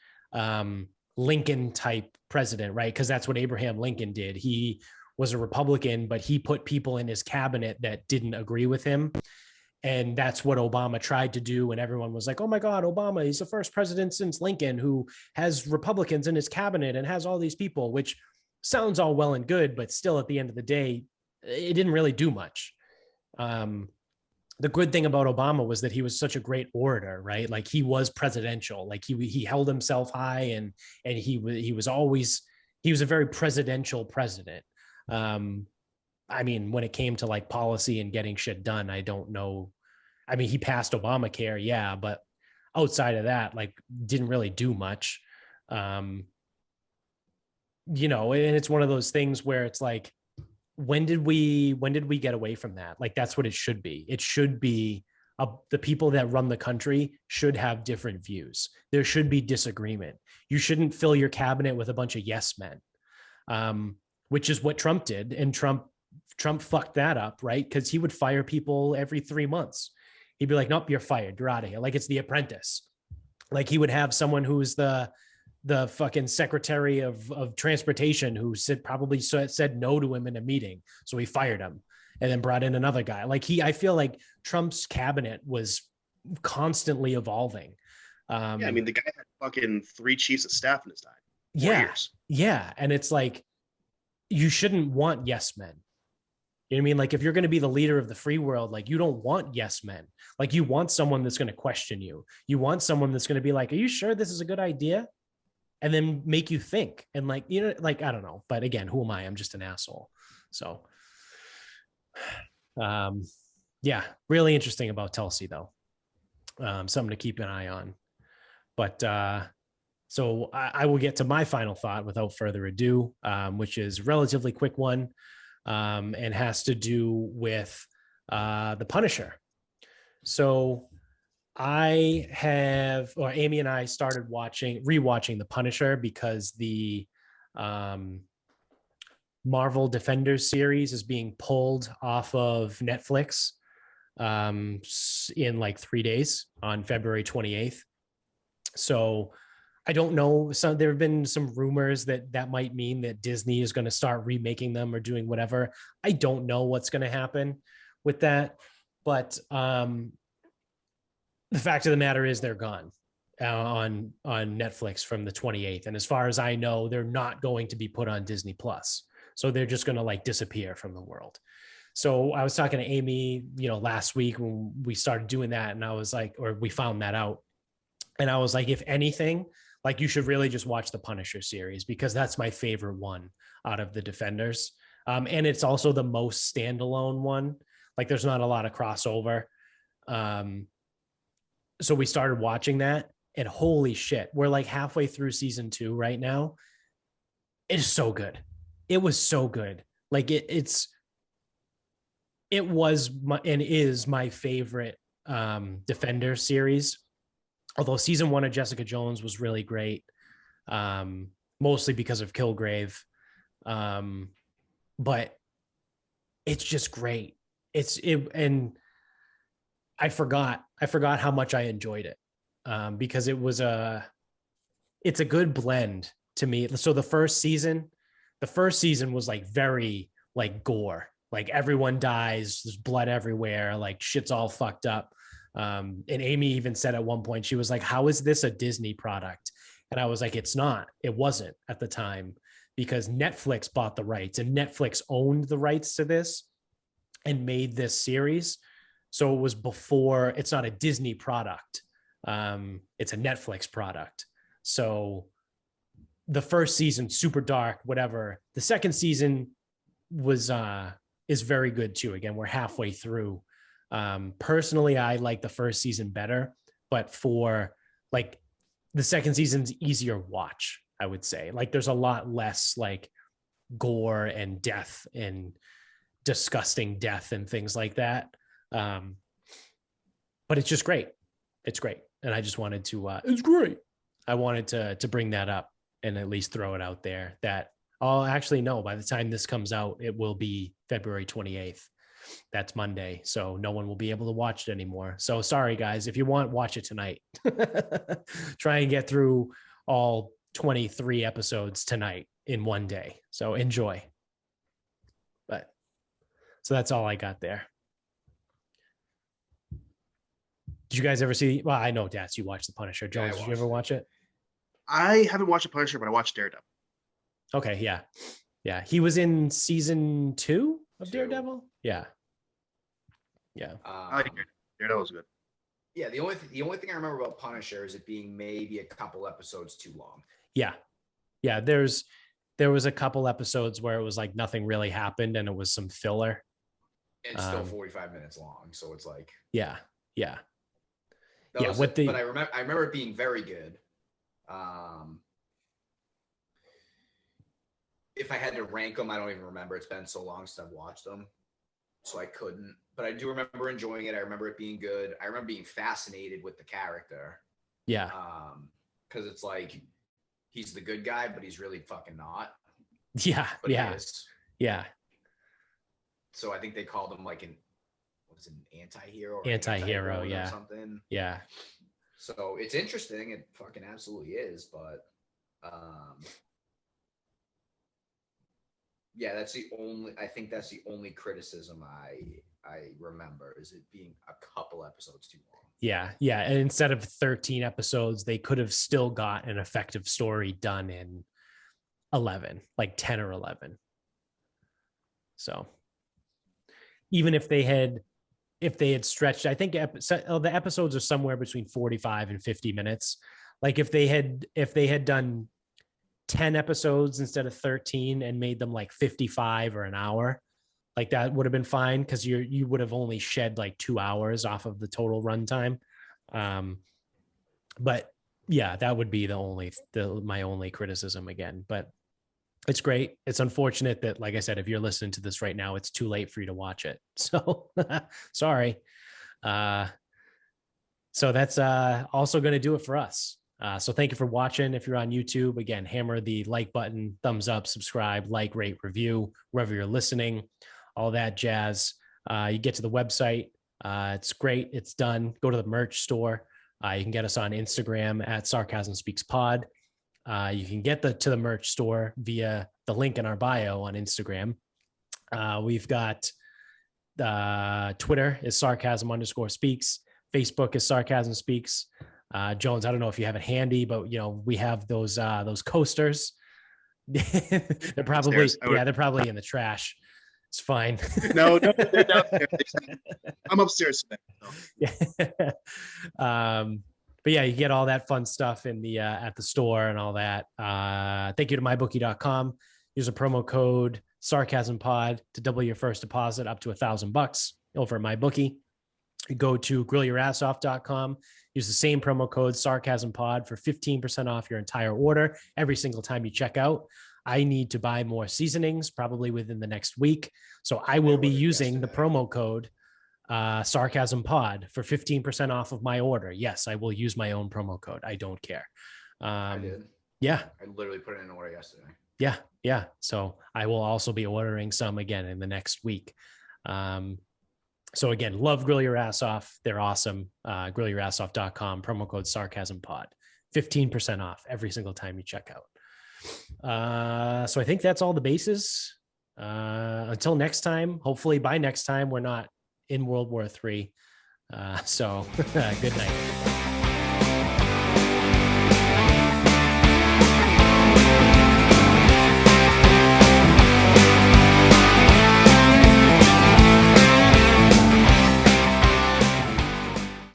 Lincoln type president, right? Because that's what Abraham Lincoln did. He was a Republican, but he put people in his cabinet that didn't agree with him. And that's what Obama tried to do. And everyone was like, oh my God, Obama, he's the first president since Lincoln who has Republicans in his cabinet and has all these people, which sounds all well and good, but still at the end of the day, it didn't really do much. The good thing about Obama was that he was such a great orator, right? Like he was presidential, like he held himself high, and he was a very presidential president. I mean, when it came to like policy and getting shit done, I don't know. I mean, he passed Obamacare, yeah, but outside of that, like didn't really do much. And it's one of those things where it's like, when did we get away from that? Like, that's what it should be. It should be the people that run the country should have different views. There should be disagreement. You shouldn't fill your cabinet with a bunch of yes men, which is what Trump did. And Trump fucked that up, right? Because he would fire people every 3 months. He'd be like, nope, you're fired. You're out of here. Like it's The Apprentice. Like he would have someone who's the fucking secretary of transportation who probably said no to him in a meeting. So he fired him and then brought in another guy. Like I feel like Trump's cabinet was constantly evolving. Yeah, I mean, the guy had fucking 3 chiefs of staff in his time. 4 Yeah. years. Yeah. And it's like, you shouldn't want yes men. You know what I mean? Like if you're going to be the leader of the free world, like you don't want yes men. Like you want someone that's going to question you. You want someone that's going to be like, are you sure this is a good idea? And then make you think. And like, like, I don't know. But again, who am I? I'm just an asshole. So, yeah, really interesting about Tulsi though. Something to keep an eye on. But so I will get to my final thought without further ado, which is a relatively quick one. And has to do with The Punisher. So Amy and I started rewatching The Punisher because the Marvel Defenders series is being pulled off of Netflix in like 3 days on February 28th. So I don't know. So there have been some rumors that might mean that Disney is going to start remaking them or doing whatever. I don't know what's going to happen with that, but the fact of the matter is they're gone on Netflix from the 28th. And as far as I know, they're not going to be put on Disney Plus. So they're just going to like disappear from the world. So I was talking to Amy, last week when we started doing that, and I was like, or we found that out. And I was like, if anything, like you should really just watch the Punisher series because that's my favorite one out of the Defenders. And it's also the most standalone one. Like there's not a lot of crossover. So we started watching that and holy shit, we're like halfway through season 2 right now. It is so good. It was so good. Like it was and is my favorite Defender series. Although season 1 of Jessica Jones was really great, mostly because of Kilgrave. But it's just great. And I forgot how much I enjoyed it because it's a good blend to me. So the first season was like very like gore, like everyone dies, there's blood everywhere, like shit's all fucked up. And Amy even said at one point, she was like, how is this a Disney product? And I was like, it's not. It wasn't at the time because Netflix bought the rights and Netflix owned the rights to this and made this series. So it was before, it's not a Disney product. It's a Netflix product. So the first season, super dark, whatever. The second season is very good too. Again, we're halfway through. Personally, I like the first season better, but for like the second season's easier watch, I would say. Like there's a lot less like gore and death and disgusting death and things like that. But it's just great. It's great. And I just wanted to, it's great. I wanted to bring that up and at least throw it out there that actually no, by the time this comes out, it will be February 28th. That's Monday. So no one will be able to watch it anymore. So sorry guys, if you want, watch it tonight. Try and get through all 23 episodes tonight in one day. So enjoy. So that's all I got there. Did you guys ever see? Well, I know, Dats, you watched The Punisher. Yeah, I Jones, did you ever watch it? I haven't watched The Punisher, but I watched Daredevil. Okay, yeah. Yeah. He was in season 2 of Daredevil. Yeah. Yeah. I like Daredevil was good. Yeah, the only thing I remember about Punisher is it being maybe a couple episodes too long. Yeah. Yeah. There was a couple episodes where it was like nothing really happened and it was some filler. It's still 45 minutes long, so it's like yeah. Yeah. but I remember it being very good. If I had to rank them, I don't even remember. It's been so long since I've watched them, so I couldn't. But I do remember enjoying it. I remember it being good. I remember being fascinated with the character. Yeah. Because it's like he's the good guy, but he's really fucking not. Yeah. But yeah. He is. Yeah. So I think they called him like an anti-hero. Anti-hero, yeah. Or something. Yeah. So it's interesting. It fucking absolutely is, but yeah, that's the only criticism I remember is it being a couple episodes too long. Yeah. Yeah. And instead of 13 episodes, they could have still got an effective story done in 11, like 10 or 11. So even if they had stretched, I think the episodes are somewhere between 45 and 50 minutes. Like if they had done 10 episodes instead of 13 and made them like 55 or an hour, like that would have been fine, because you would have only shed like 2 hours off of the total runtime. But yeah, that would be my only criticism again. But it's great. It's unfortunate that, like I said, if you're listening to this right now, it's too late for you to watch it. So sorry. So that's also going to do it for us. So thank you for watching. If you're on YouTube, again, hammer the like button, thumbs up, subscribe, like, rate, review, wherever you're listening, all that jazz. You get to the website. It's great. It's done. Go to the merch store. You can get us on Instagram at Sarcasm Speaks Pod. You can get to the merch store via the link in our bio on Instagram. We've got Twitter is Sarcasm_speaks. Facebook is Sarcasm Speaks. Jones, I don't know if you have it handy, but we have those coasters. they're probably in the trash. It's fine. No, they're downstairs. I'm upstairs today. Yeah. But yeah, you get all that fun stuff in the at the store and all that. Thank you to mybookie.com. Use a promo code SarcasmPod to double your first deposit up to $1,000 over at MyBookie. You go to grillyourassoff.com. Use the same promo code SarcasmPod for 15% off your entire order every single time you check out. I need to buy more seasonings probably within the next week. So I will be using the promo code SarcasmPod for 15% off of my order. Yes, I will use my own promo code. I don't care. I did. Yeah. I literally put it in an order yesterday. Yeah. Yeah. So I will also be ordering some again in the next week. So again, love Grill Your Ass Off. They're awesome. Grillyourassoff.com, promo code SarcasmPod, 15% off every single time you check out. So I think that's all the bases. Until next time, hopefully by next time, we're not in World War III. So good night.